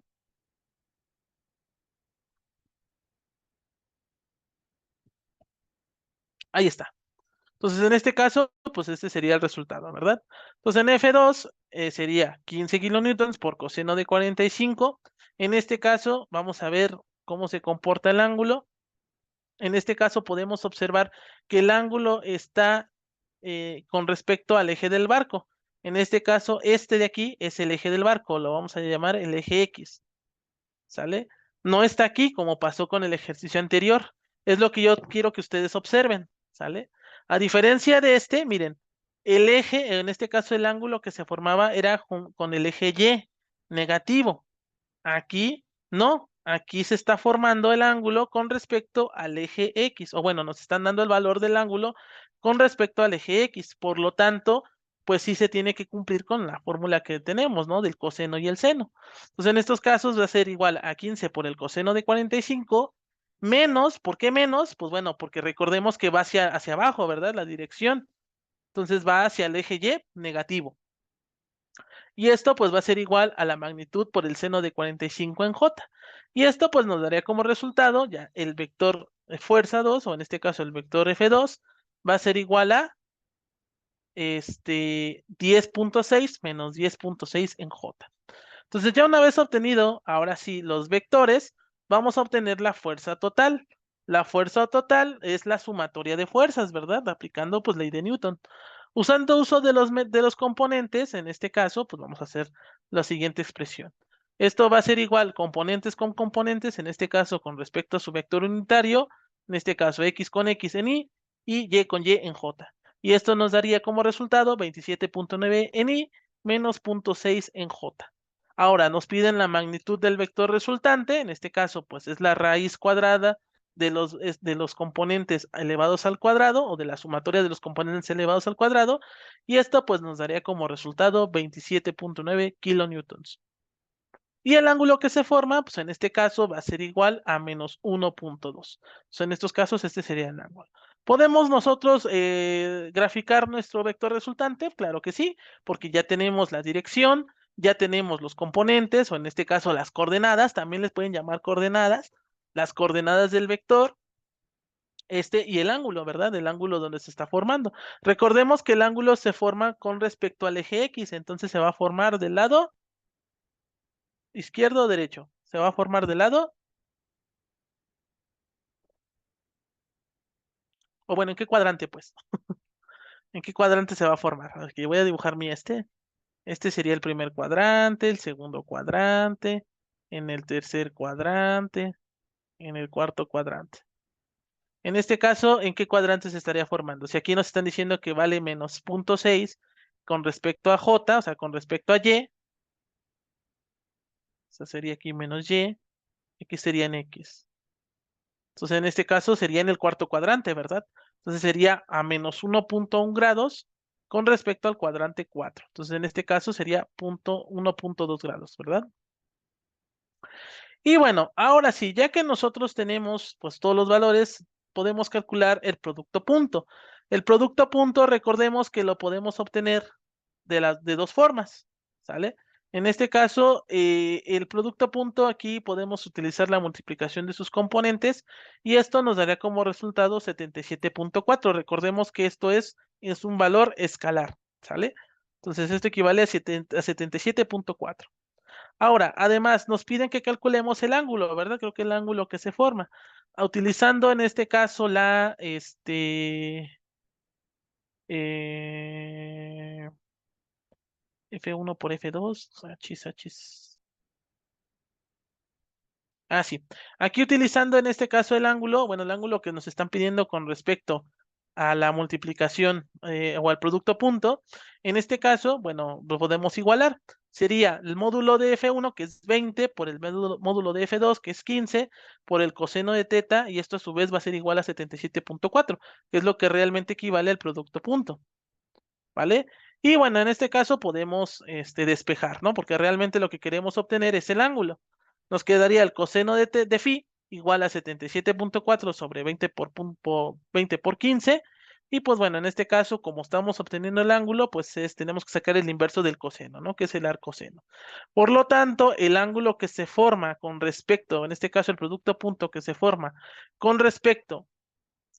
Ahí está. Entonces, en este caso, pues este sería el resultado, ¿verdad? Entonces, en F2 sería 15 kilonewtons por coseno de 45. En este caso, vamos a ver cómo se comporta el ángulo. En este caso, podemos observar que el ángulo está con respecto al eje del barco. En este caso, este de aquí es el eje del barco, lo vamos a llamar el eje X. ¿Sale? No está aquí como pasó con el ejercicio anterior. Es lo que yo quiero que ustedes observen, ¿sale? A diferencia de este, miren, el eje, en este caso el ángulo que se formaba era con el eje Y, negativo. Aquí no, aquí se está formando el ángulo con respecto al eje X, o bueno, nos están dando el valor del ángulo con respecto al eje X. Por lo tanto, pues sí se tiene que cumplir con la fórmula que tenemos, ¿no? Del coseno y el seno. Entonces, en estos casos va a ser igual a 15 por el coseno de 45 menos, ¿por qué menos? Pues bueno, porque recordemos que va hacia abajo, ¿verdad? La dirección. Entonces va hacia el eje Y negativo. Y esto pues va a ser igual a la magnitud por el seno de 45 en J. Y esto pues nos daría como resultado ya el vector fuerza 2, o en este caso el vector F2, va a ser igual a 10.6 menos 10.6 en J. Entonces ya una vez obtenido, ahora sí, los vectores, vamos a obtener la fuerza total. La fuerza total es la sumatoria de fuerzas, ¿verdad? Aplicando pues ley de Newton. Usando uso de los componentes, en este caso, pues vamos a hacer la siguiente expresión. Esto va a ser igual componentes con componentes, en este caso con respecto a su vector unitario, en este caso x con x en y con y en j. Y esto nos daría como resultado 27.9 en y menos 0.6 en j. Ahora nos piden la magnitud del vector resultante, en este caso pues es la raíz cuadrada de los componentes elevados al cuadrado o de la sumatoria de los componentes elevados al cuadrado, y esto pues nos daría como resultado 27.9 kilonewtons. Y el ángulo que se forma, pues en este caso va a ser igual a menos 1.2. Entonces, en estos casos, este sería el ángulo. ¿Podemos nosotros graficar nuestro vector resultante? Claro que sí, porque ya tenemos la dirección, ya tenemos los componentes, o en este caso las coordenadas, también les pueden llamar coordenadas, las coordenadas del vector, y el ángulo, ¿verdad? El ángulo donde se está formando. Recordemos que el ángulo se forma con respecto al eje X, entonces se va a formar del lado izquierdo o derecho. Se va a formar del lado, o bueno, ¿en qué cuadrante, pues? ¿En qué cuadrante se va a formar? Aquí voy a dibujar mi este. Este sería el primer cuadrante, el segundo cuadrante, en el tercer cuadrante, en el cuarto cuadrante. En este caso, ¿en qué cuadrante se estaría formando? Si aquí nos están diciendo que vale menos 0.6 con respecto a J, o sea, con respecto a Y, eso sería aquí menos Y, aquí sería en X. Entonces, en este caso sería en el cuarto cuadrante, ¿verdad? Entonces sería a menos 1.1 grados con respecto al cuadrante 4. Entonces, en este caso sería 1.2 grados, ¿verdad? Y bueno, ahora sí, ya que nosotros tenemos pues todos los valores, podemos calcular el producto punto. El producto punto, recordemos que lo podemos obtener de dos formas, ¿sale? En este caso, el producto punto aquí podemos utilizar la multiplicación de sus componentes y esto nos daría como resultado 77.4. Recordemos que esto es un valor escalar, ¿sale? Entonces esto equivale a 77.4. Ahora, además, nos piden que calculemos el ángulo, ¿verdad? Creo que el ángulo que se forma. Utilizando en este caso eh, F1 por F2, achis, achis. Ah, sí. Aquí utilizando en este caso el ángulo, bueno, el ángulo que nos están pidiendo con respecto a la multiplicación o al producto punto, en este caso, bueno, lo podemos igualar. Sería el módulo de F1, que es 20, por el módulo de F2, que es 15, por el coseno de teta, y esto a su vez va a ser igual a 77.4, que es lo que realmente equivale al producto punto, ¿vale? Y bueno, en este caso podemos despejar, ¿no? Porque realmente lo que queremos obtener es el ángulo. Nos quedaría el coseno de phi igual a 77.4 sobre 20 20 por 15. Y pues bueno, en este caso, como estamos obteniendo el ángulo, pues tenemos que sacar el inverso del coseno, ¿no? Que es el arcoseno. Por lo tanto, el ángulo que se forma con respecto, en este caso el producto punto que se forma con respecto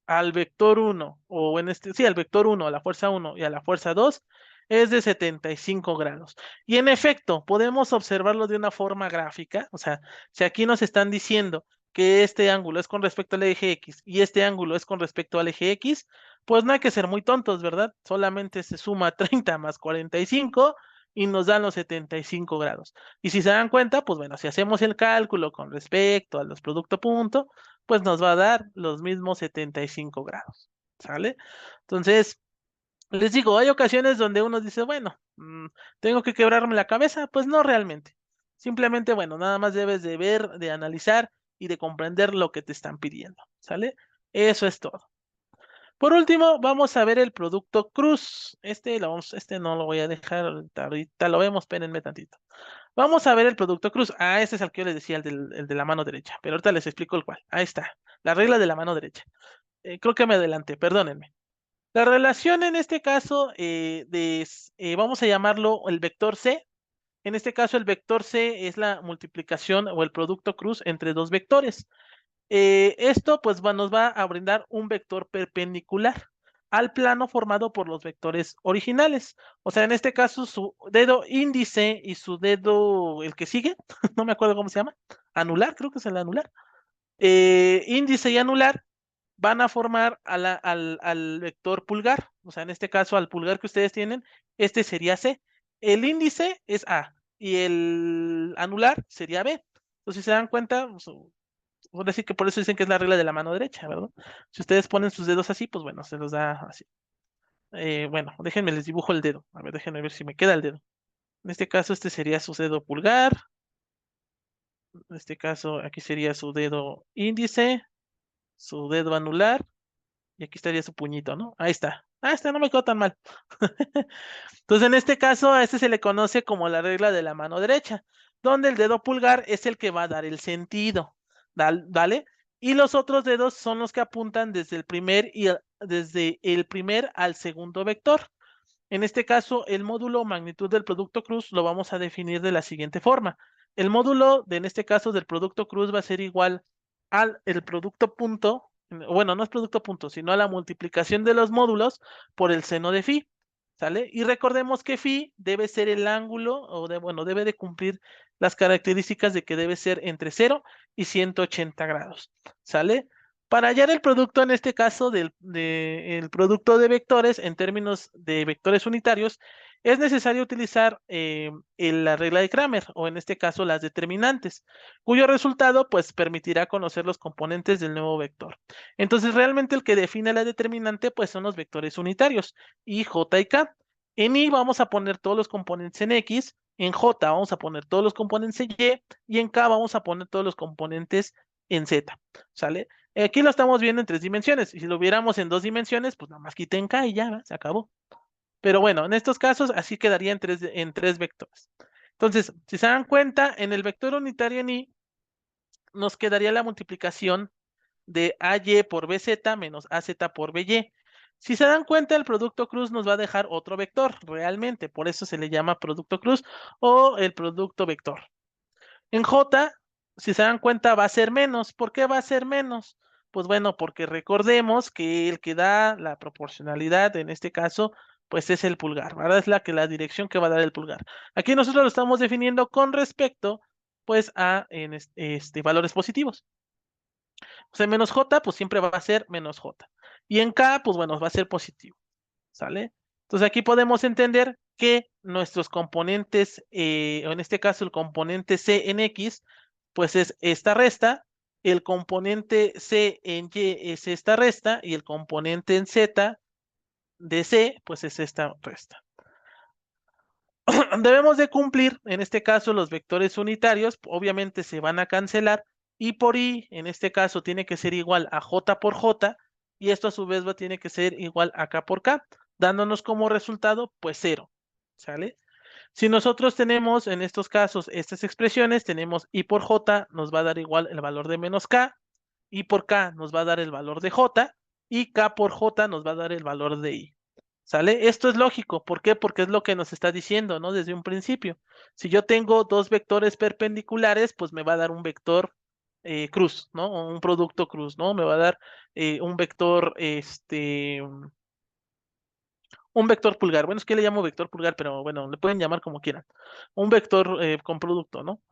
al vector 1, o en sí, al vector 1, a la fuerza 1 y a la fuerza 2, es de 75 grados. Y en efecto, podemos observarlo de una forma gráfica, o sea, si aquí nos están diciendo que este ángulo es con respecto al eje X y este ángulo es con respecto al eje X, pues no hay que ser muy tontos, ¿verdad? Solamente se suma 30 más 45 y nos dan los 75 grados. Y si se dan cuenta, pues bueno, si hacemos el cálculo con respecto a los productos punto, pues nos va a dar los mismos 75 grados. ¿sale? Entonces, les digo, hay ocasiones donde uno dice, bueno, ¿tengo que quebrarme la cabeza? Pues no realmente. Simplemente, bueno, nada más debes de ver, de analizar y de comprender lo que te están pidiendo, ¿sale? Eso es todo. Por último, vamos a ver el producto Cruz. Este no lo voy a dejar ahorita lo vemos, espérenme tantito. Vamos a ver el producto Cruz. Ah, este es el que yo les decía, el de la mano derecha. Pero ahorita les explico el cual. Ahí está, la regla de la mano derecha. Creo que me adelanté, perdónenme. La relación en este caso vamos a llamarlo el vector C. En este caso, el vector C es la multiplicación o el producto cruz entre dos vectores. Esto pues nos va a brindar un vector perpendicular al plano formado por los vectores originales. O sea, en este caso, su dedo índice y su dedo, el que sigue, no me acuerdo cómo se llama, anular, creo que es el anular. Índice y anular van a formar al vector pulgar, o sea, en este caso al pulgar que ustedes tienen, este sería C. El índice es A y el anular sería B. Entonces, si se dan cuenta, pues, ahora sí que por eso dicen que es la regla de la mano derecha, ¿verdad? Si ustedes ponen sus dedos así, pues bueno, se los da así. Bueno, déjenme les dibujo el dedo. A ver, déjenme ver si me queda el dedo. En este caso, este sería su dedo pulgar. En este caso, aquí sería su dedo índice, su dedo anular. Y aquí estaría su puñito, ¿no? Ahí está. Ah, este no me quedó tan mal. Entonces, en este caso, a este se le conoce como la regla de la mano derecha, donde el dedo pulgar es el que va a dar el sentido, ¿vale? Y los otros dedos son los que apuntan desde el primer al segundo vector. En este caso, el módulo magnitud del producto cruz lo vamos a definir de la siguiente forma. El módulo, en este caso, del producto cruz va a ser igual al el producto punto, bueno, no es producto punto, sino a la multiplicación de los módulos por el seno de phi, ¿sale? Y recordemos que phi debe ser el ángulo, bueno, debe de cumplir las características de que debe ser entre 0 y 180 grados, ¿sale? Para hallar el producto, en este caso, el producto de vectores en términos de vectores unitarios, es necesario utilizar la regla de Kramer, o en este caso las determinantes, cuyo resultado pues permitirá conocer los componentes del nuevo vector. Entonces, realmente el que define la determinante pues son los vectores unitarios, I, J y K. En I vamos a poner todos los componentes en X, en J vamos a poner todos los componentes en Y, y en K vamos a poner todos los componentes en Z, ¿sale? Aquí lo estamos viendo en 3 dimensiones. Y si lo viéramos en 2 dimensiones, pues nada más quiten K y ya, ¿verdad? Se acabó. Pero bueno, en estos casos así quedaría en tres vectores. Entonces, si se dan cuenta, en el vector unitario en I nos quedaría la multiplicación de AY por BZ menos AZ por BY. Si se dan cuenta, el producto cruz nos va a dejar otro vector, realmente. Por eso se le llama producto cruz o el producto vector. En J, si se dan cuenta, va a ser menos. ¿Por qué va a ser menos? Pues bueno, porque recordemos que el que da la proporcionalidad, en este caso, pues es el pulgar, ¿verdad? Es la dirección que va a dar el pulgar. Aquí nosotros lo estamos definiendo con respecto, pues, a valores positivos. Pues en menos J, pues siempre va a ser menos J. Y en K, pues bueno, va a ser positivo, ¿sale? Entonces aquí podemos entender que nuestros componentes, o en este caso el componente C en X, pues es esta resta, el componente C en Y es esta resta, y el componente en Z de C, pues es esta resta. Debemos de cumplir, en este caso, los vectores unitarios, obviamente se van a cancelar, y por I, en este caso, tiene que ser igual a J por J, y esto a su vez tiene que ser igual a K por K, dándonos como resultado, pues 0, ¿sale? Si nosotros tenemos, en estos casos, estas expresiones, tenemos I por J, nos va a dar igual el valor de menos K, I por K nos va a dar el valor de J, y K por J nos va a dar el valor de I. ¿Sale? Esto es lógico. ¿Por qué? Porque es lo que nos está diciendo, ¿no? Desde un principio. Si yo tengo dos vectores perpendiculares, pues me va a dar un vector cruz, ¿no? O un producto cruz, ¿no? Me va a dar un vector, un vector pulgar. Bueno, es que le llamo vector pulgar, pero bueno, le pueden llamar como quieran. Un vector con producto, ¿no?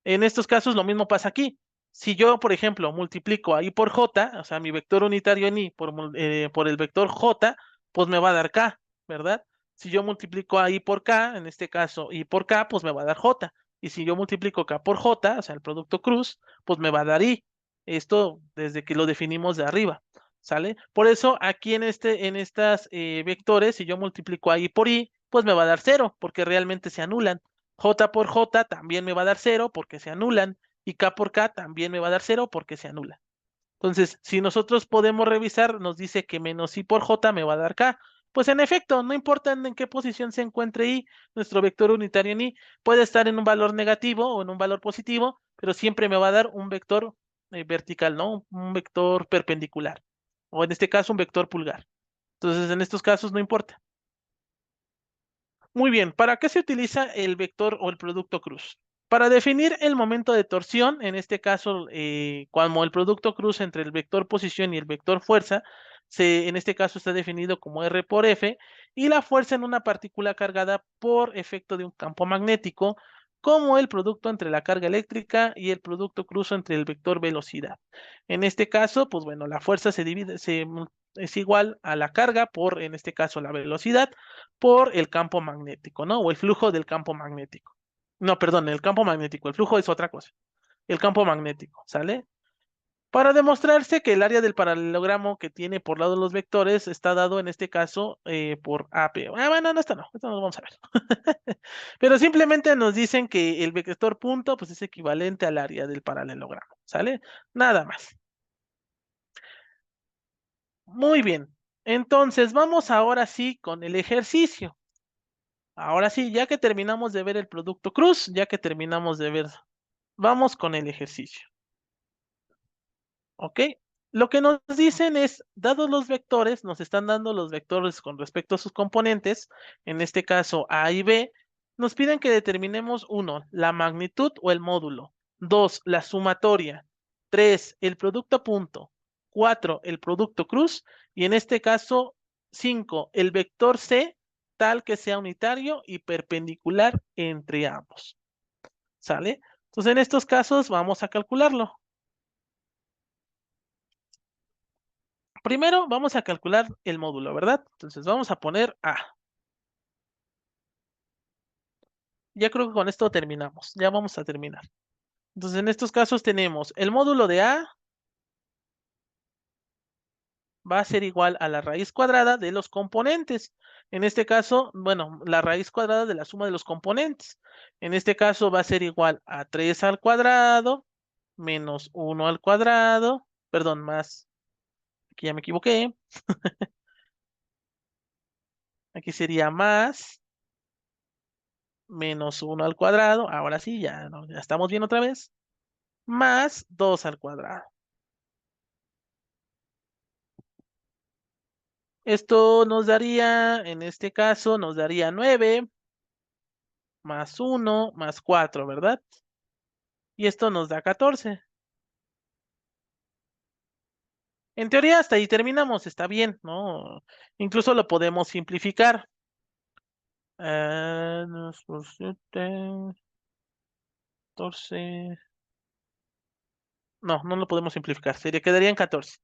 En estos casos lo mismo pasa aquí. Si yo, por ejemplo, multiplico a I por J, o sea, mi vector unitario en I por el vector J, pues me va a dar K, ¿verdad? Si yo multiplico a I por K, en este caso I por K, pues me va a dar J. Y si yo multiplico K por J, o sea, el producto cruz, pues me va a dar I. Esto desde que lo definimos de arriba, ¿sale? Por eso aquí en estas vectores, si yo multiplico a i por i, pues me va a dar 0, porque realmente se anulan. J por j también me va a dar 0 porque se anulan. Y k por k también me va a dar 0 porque se anula. Entonces, si nosotros podemos revisar, nos dice que menos i por j me va a dar k. Pues en efecto, no importa en qué posición se encuentre i, nuestro vector unitario en i puede estar en un valor negativo o en un valor positivo, pero siempre me va a dar un vector vertical, ¿no? Un vector perpendicular. O en este caso, un vector pulgar. Entonces, en estos casos no importa. Muy bien, ¿para qué se utiliza el vector o el producto cruz? Para definir el momento de torsión, en este caso, cuando el producto cruz entre el vector posición y el vector fuerza, en este caso está definido como R por F, y la fuerza en una partícula cargada por efecto de un campo magnético, como el producto entre la carga eléctrica y el producto cruz entre el vector velocidad. En este caso, pues bueno, la fuerza se divide, es igual a la carga por, en este caso, la velocidad por el campo magnético, ¿no? O el flujo del campo magnético. No, perdón, el campo magnético. El flujo es otra cosa. El campo magnético, ¿sale? Para demostrarse que el área del paralelogramo que tiene por lado los vectores está dado en este caso por AP. Ah, bueno, no, esto no lo vamos a ver. Pero simplemente nos dicen que el vector punto pues es equivalente al área del paralelogramo, ¿sale? Nada más. Muy bien. Entonces, vamos ahora sí con el ejercicio. Ahora sí, ya que terminamos de ver el producto cruz, ya que terminamos de ver, vamos con el ejercicio, ¿ok? Lo que nos dicen es, dados los vectores, nos están dando los vectores con respecto a sus componentes, en este caso A y B, nos piden que determinemos uno, la magnitud o el módulo, dos, la sumatoria, tres, el producto punto, cuatro, el producto cruz, y en este caso, cinco, el vector C, tal que sea unitario y perpendicular entre ambos, ¿sale? Entonces, en estos casos vamos a calcularlo. Primero vamos a calcular el módulo, ¿verdad? Entonces vamos a poner A. Ya creo que con esto terminamos. Ya vamos a terminar. Entonces en estos casos tenemos el módulo de A va a ser igual a la raíz cuadrada de los componentes. En este caso, bueno, la raíz cuadrada de la suma de los componentes. En este caso va a ser igual a 3 al cuadrado menos 1 al cuadrado. Perdón, más. Aquí ya me equivoqué. Aquí sería más menos 1 al cuadrado. Ahora sí, ya, ya estamos bien otra vez. Más 2 al cuadrado. Esto nos daría, en este caso, nos daría 9 más 1 más 4, ¿verdad? Y esto nos da 14. En teoría, hasta ahí terminamos, está bien, ¿no? Incluso lo podemos simplificar. 2 por 7, 14. No, no lo podemos simplificar, sería, quedarían 14.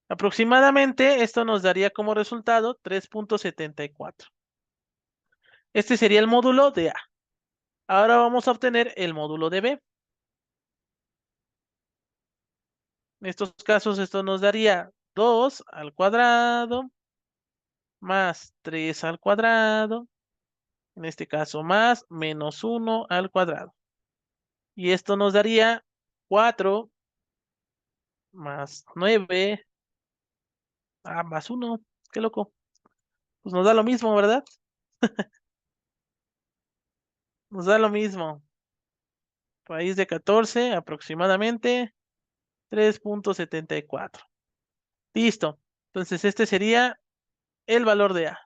Aproximadamente, esto nos daría como resultado 3.74. Este sería el módulo de A. Ahora vamos a obtener el módulo de B. En estos casos, esto nos daría 2 al cuadrado más 3 al cuadrado, en este caso más menos 1 al cuadrado. Y esto nos daría 4 más 9, más 1. Qué loco. Pues nos da lo mismo, ¿verdad? Nos da lo mismo. Raíz de 14, aproximadamente 3.74. Listo. Entonces, este sería el valor de A.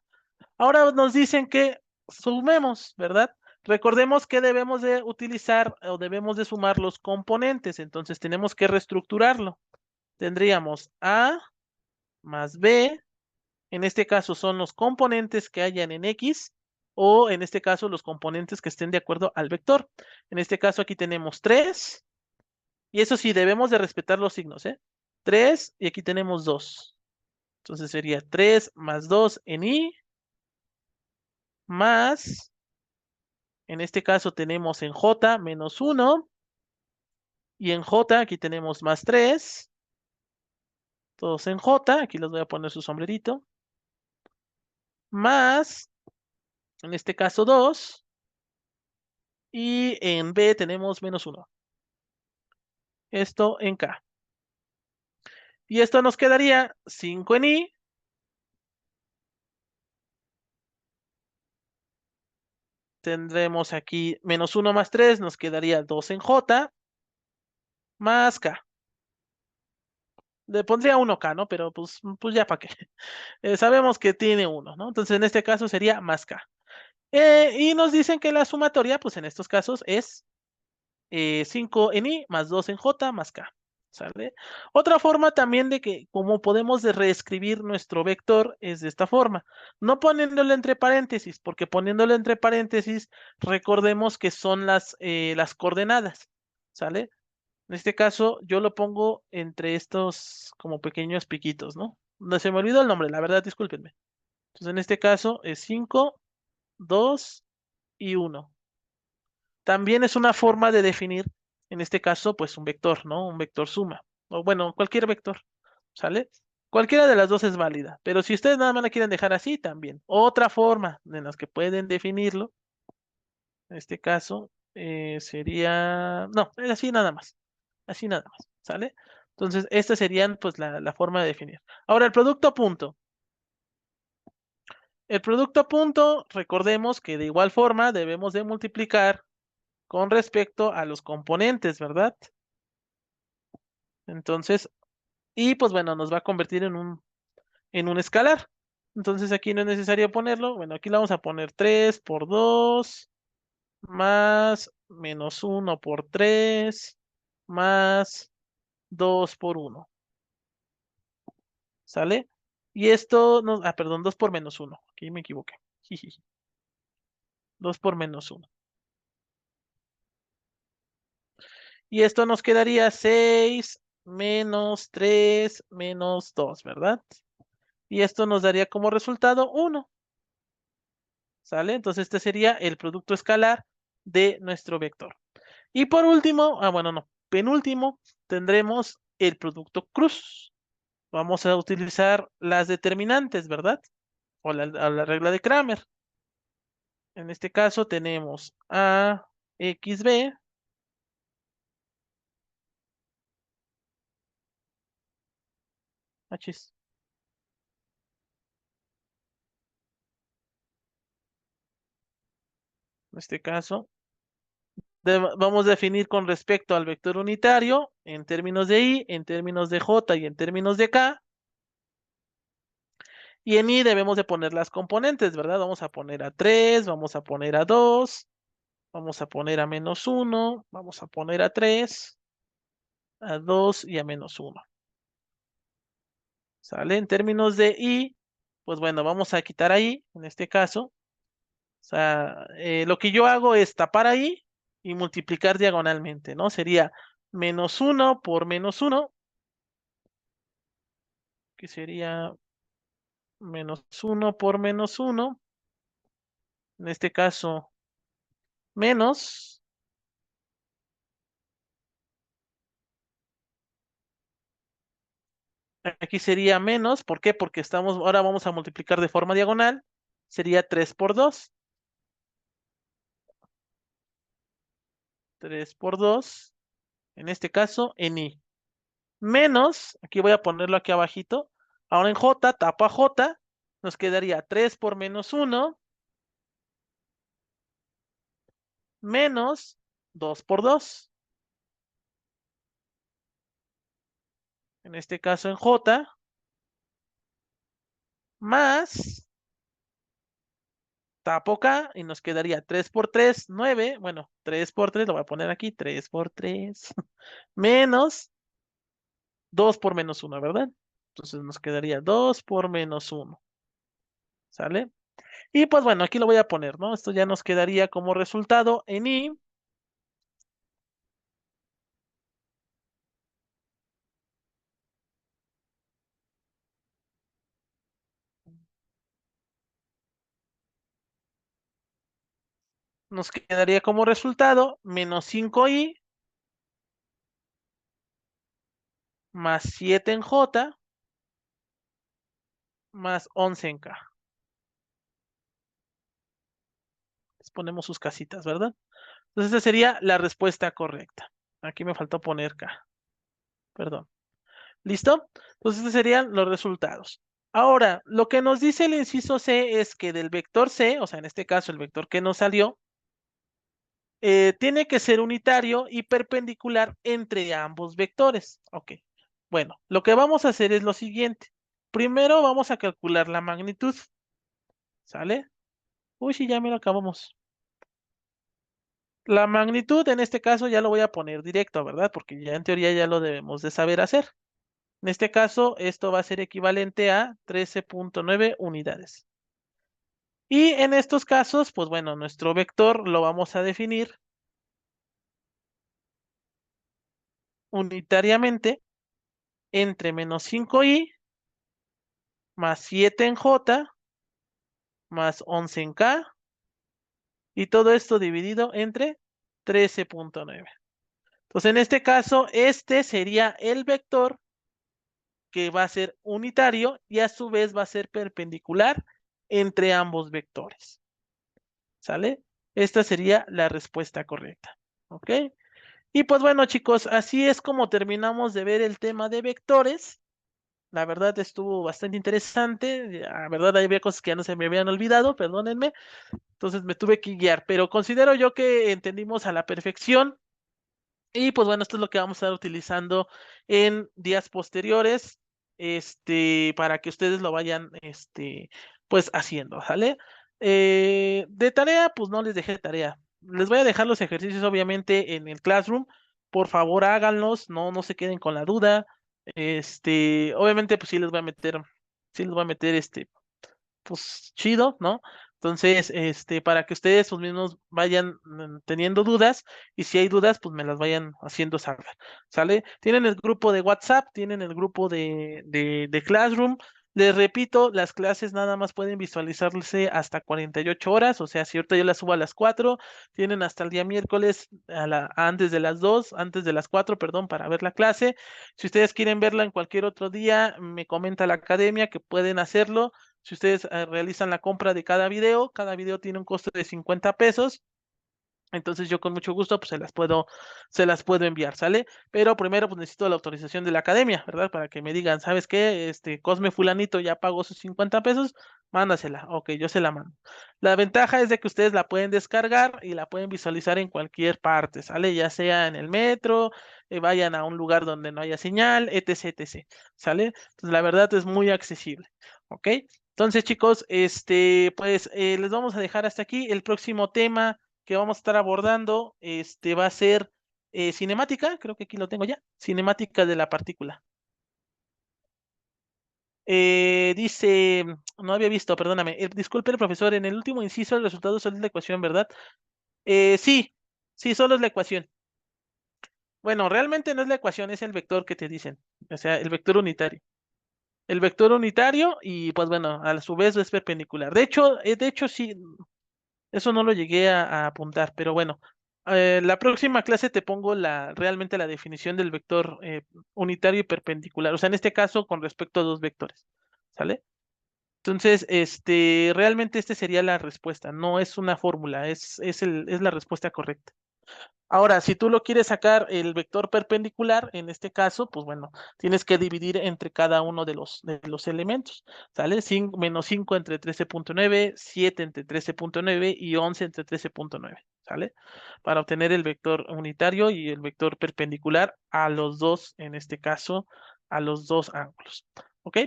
Ahora nos dicen que sumemos, ¿verdad? Recordemos que debemos de utilizar o debemos de sumar los componentes, entonces tenemos que reestructurarlo. Tendríamos A más B, en este caso son los componentes que hayan en X, o en este caso los componentes que estén de acuerdo al vector. En este caso aquí tenemos 3, y eso sí, debemos de respetar los signos, ¿eh? 3 y aquí tenemos 2. Entonces sería 3 más 2 en Y, más, en este caso tenemos en J menos 1, y en J aquí tenemos más 3, todos en J, aquí les voy a poner su sombrerito, más, en este caso 2, y en B tenemos -1. Esto en K. Y esto nos quedaría 5 en I, tendremos aquí -1 más 3, nos quedaría 2 en J, más K. Le pondría 1K, ¿no? Pero pues ya para qué. Sabemos que tiene 1, ¿no? Entonces en este caso sería más K. Y nos dicen que la sumatoria, pues en estos casos es 5 en I más 2 en J más K. ¿Sale? Otra forma también de que, como podemos de reescribir nuestro vector, es de esta forma. No poniéndolo entre paréntesis, porque poniéndolo entre paréntesis, recordemos que son las coordenadas. ¿Sale? En este caso, yo lo pongo entre estos como pequeños piquitos, ¿no? No se me olvidó el nombre, la verdad, discúlpenme. Entonces, en este caso es 5, 2 y 1. También es una forma de definir, en este caso, pues un vector, ¿no? Un vector suma. O bueno, cualquier vector, ¿sale? Cualquiera de las dos es válida, pero si ustedes nada más la quieren dejar así, también. Otra forma en las que pueden definirlo, en este caso, sería... No, es así nada más. Así nada más, ¿sale? Entonces, estas serían, pues, la forma de definir. Ahora, el producto punto. El producto punto, recordemos que de igual forma debemos de multiplicar con respecto a los componentes, ¿verdad? Entonces, y pues bueno, nos va a convertir en un escalar. Entonces aquí no es necesario ponerlo. Bueno, aquí le vamos a poner 3 por 2 más -1 por 3 más 2 por 1. ¿Sale? Y esto nos... Ah, perdón, 2 por -1. Aquí me equivoqué. Jijiji. 2 por -1. Y esto nos quedaría 6 menos 3 menos 2, ¿verdad? Y esto nos daría como resultado 1. ¿Sale? Entonces este sería el producto escalar de nuestro vector. Y por último, bueno, no, penúltimo, tendremos el producto cruz. Vamos a utilizar las determinantes, ¿verdad? O la regla de Kramer. En este caso tenemos a xb, achis, en este caso, vamos a definir con respecto al vector unitario en términos de i, en términos de j y en términos de k. Y en i debemos de poner las componentes, ¿verdad? Vamos a poner a 3, vamos a poner a 2, vamos a poner a -1, vamos a poner a 3, a 2 y a -1. ¿Sale? En términos de i, pues bueno, vamos a quitar ahí, en este caso. O sea, lo que yo hago es tapar ahí y multiplicar diagonalmente, ¿no? Sería -1 por -1, que sería -1 por -1, en este caso, menos, aquí sería menos, ¿por qué? Porque ahora vamos a multiplicar de forma diagonal, sería 3 por 2, 3 por 2, en este caso, en i. Menos, aquí voy a ponerlo aquí abajito, ahora en j, tapo a j, nos quedaría 3 por -1, menos 2 por 2, en este caso en j, más, tapo acá y nos quedaría 3 por 3, 9, bueno, 3 por 3, lo voy a poner aquí, 3 por 3, menos 2 por -1, ¿verdad? Entonces nos quedaría 2 por -1, ¿sale? Y pues bueno, aquí lo voy a poner, ¿no? Esto ya nos quedaría como resultado en i, nos quedaría como resultado -5i más 7 en j más 11 en K. Les ponemos sus casitas, ¿verdad? Entonces esa sería la respuesta correcta. Aquí me faltó poner K. Perdón. ¿Listo? Entonces estos serían los resultados. Ahora, lo que nos dice el inciso C es que del vector C, o sea, en este caso el vector que nos salió, tiene que ser unitario y perpendicular entre ambos vectores. Ok. Bueno, lo que vamos a hacer es lo siguiente. Primero vamos a calcular la magnitud. ¿Sale? Uy, sí, ya me lo acabamos. La magnitud en este caso ya lo voy a poner directo, ¿verdad? Porque ya en teoría ya lo debemos de saber hacer. En este caso, esto va a ser equivalente a 13.9 unidades. Y en estos casos, pues bueno, nuestro vector lo vamos a definir unitariamente entre menos 5i más 7 en j más 11 en k y todo esto dividido entre 13.9. Entonces, en este caso, este sería el vector que va a ser unitario y a su vez va a ser perpendicular entre ambos vectores. ¿Sale? Esta sería la respuesta correcta. ¿Ok? Y pues bueno, chicos, así es como terminamos de ver el tema de vectores. La verdad estuvo bastante interesante. La verdad había cosas que ya no se me habían olvidado, perdónenme. Entonces me tuve que guiar, pero considero yo que entendimos a la perfección. Y pues bueno, esto es lo que vamos a estar utilizando en días posteriores, para que ustedes lo vayan, pues haciendo, ¿sale? De tarea, pues no les dejé tarea. Les voy a dejar los ejercicios, obviamente, en el Classroom. Por favor, háganlos, no se queden con la duda. Obviamente, pues sí les voy a meter, pues chido, ¿no? Entonces, para que ustedes pues mismos vayan teniendo dudas y si hay dudas, pues me las vayan haciendo saber, ¿sale? Tienen el grupo de WhatsApp, tienen el grupo de Classroom. Les repito, las clases nada más pueden visualizarse hasta 48 horas, o sea, si ahorita yo las subo a las 4, tienen hasta el día miércoles antes de las 2, antes de las 4, perdón, para ver la clase. Si ustedes quieren verla en cualquier otro día, me comenta la academia que pueden hacerlo. Si ustedes realizan la compra de cada video tiene un costo de 50 pesos. Entonces yo con mucho gusto pues se las puedo enviar, ¿sale? Pero primero pues necesito la autorización de la academia, ¿verdad? Para que me digan, ¿sabes qué? Cosme fulanito ya pagó sus 50 pesos, mándasela. Ok, yo se la mando. La ventaja es de que ustedes la pueden descargar y la pueden visualizar en cualquier parte, ¿sale? Ya sea en el metro, vayan a un lugar donde no haya señal, etc, etc, ¿sale? Entonces la verdad es muy accesible, ¿ok? Entonces chicos, pues les vamos a dejar hasta aquí. El próximo tema que vamos a estar abordando, va a ser cinemática, creo que aquí lo tengo ya, cinemática de la partícula. Dice, no había visto, perdóname, disculpe el profesor, en el último inciso el resultado solo es la ecuación, ¿verdad? Sí, sí, solo es la ecuación. Bueno, realmente no es la ecuación, es el vector que te dicen, o sea, el vector unitario. El vector unitario y pues bueno, a su vez es perpendicular. De hecho sí, eso no lo llegué a apuntar, pero bueno, la próxima clase te pongo realmente la definición del vector unitario y perpendicular, o sea, en este caso con respecto a dos vectores, ¿sale? Entonces, realmente sería la respuesta, no es una fórmula, es la respuesta correcta. Ahora, si tú lo quieres sacar el vector perpendicular, en este caso, pues bueno, tienes que dividir entre cada uno de los elementos, ¿sale? Menos 5 entre 13.9, 7 entre 13.9 y 11 entre 13.9, ¿sale? Para obtener el vector unitario y el vector perpendicular a los dos, en este caso, a los dos ángulos, ¿ok?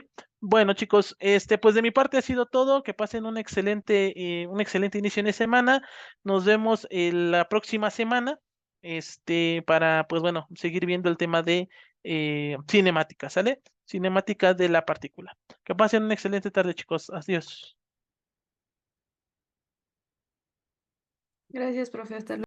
Bueno, chicos, pues de mi parte ha sido todo. Que pasen un excelente inicio de semana. Nos vemos la próxima semana para, pues bueno, seguir viendo el tema de cinemática, ¿sale? Cinemática de la partícula. Que pasen una excelente tarde, chicos. Adiós. Gracias, profe. Hasta luego.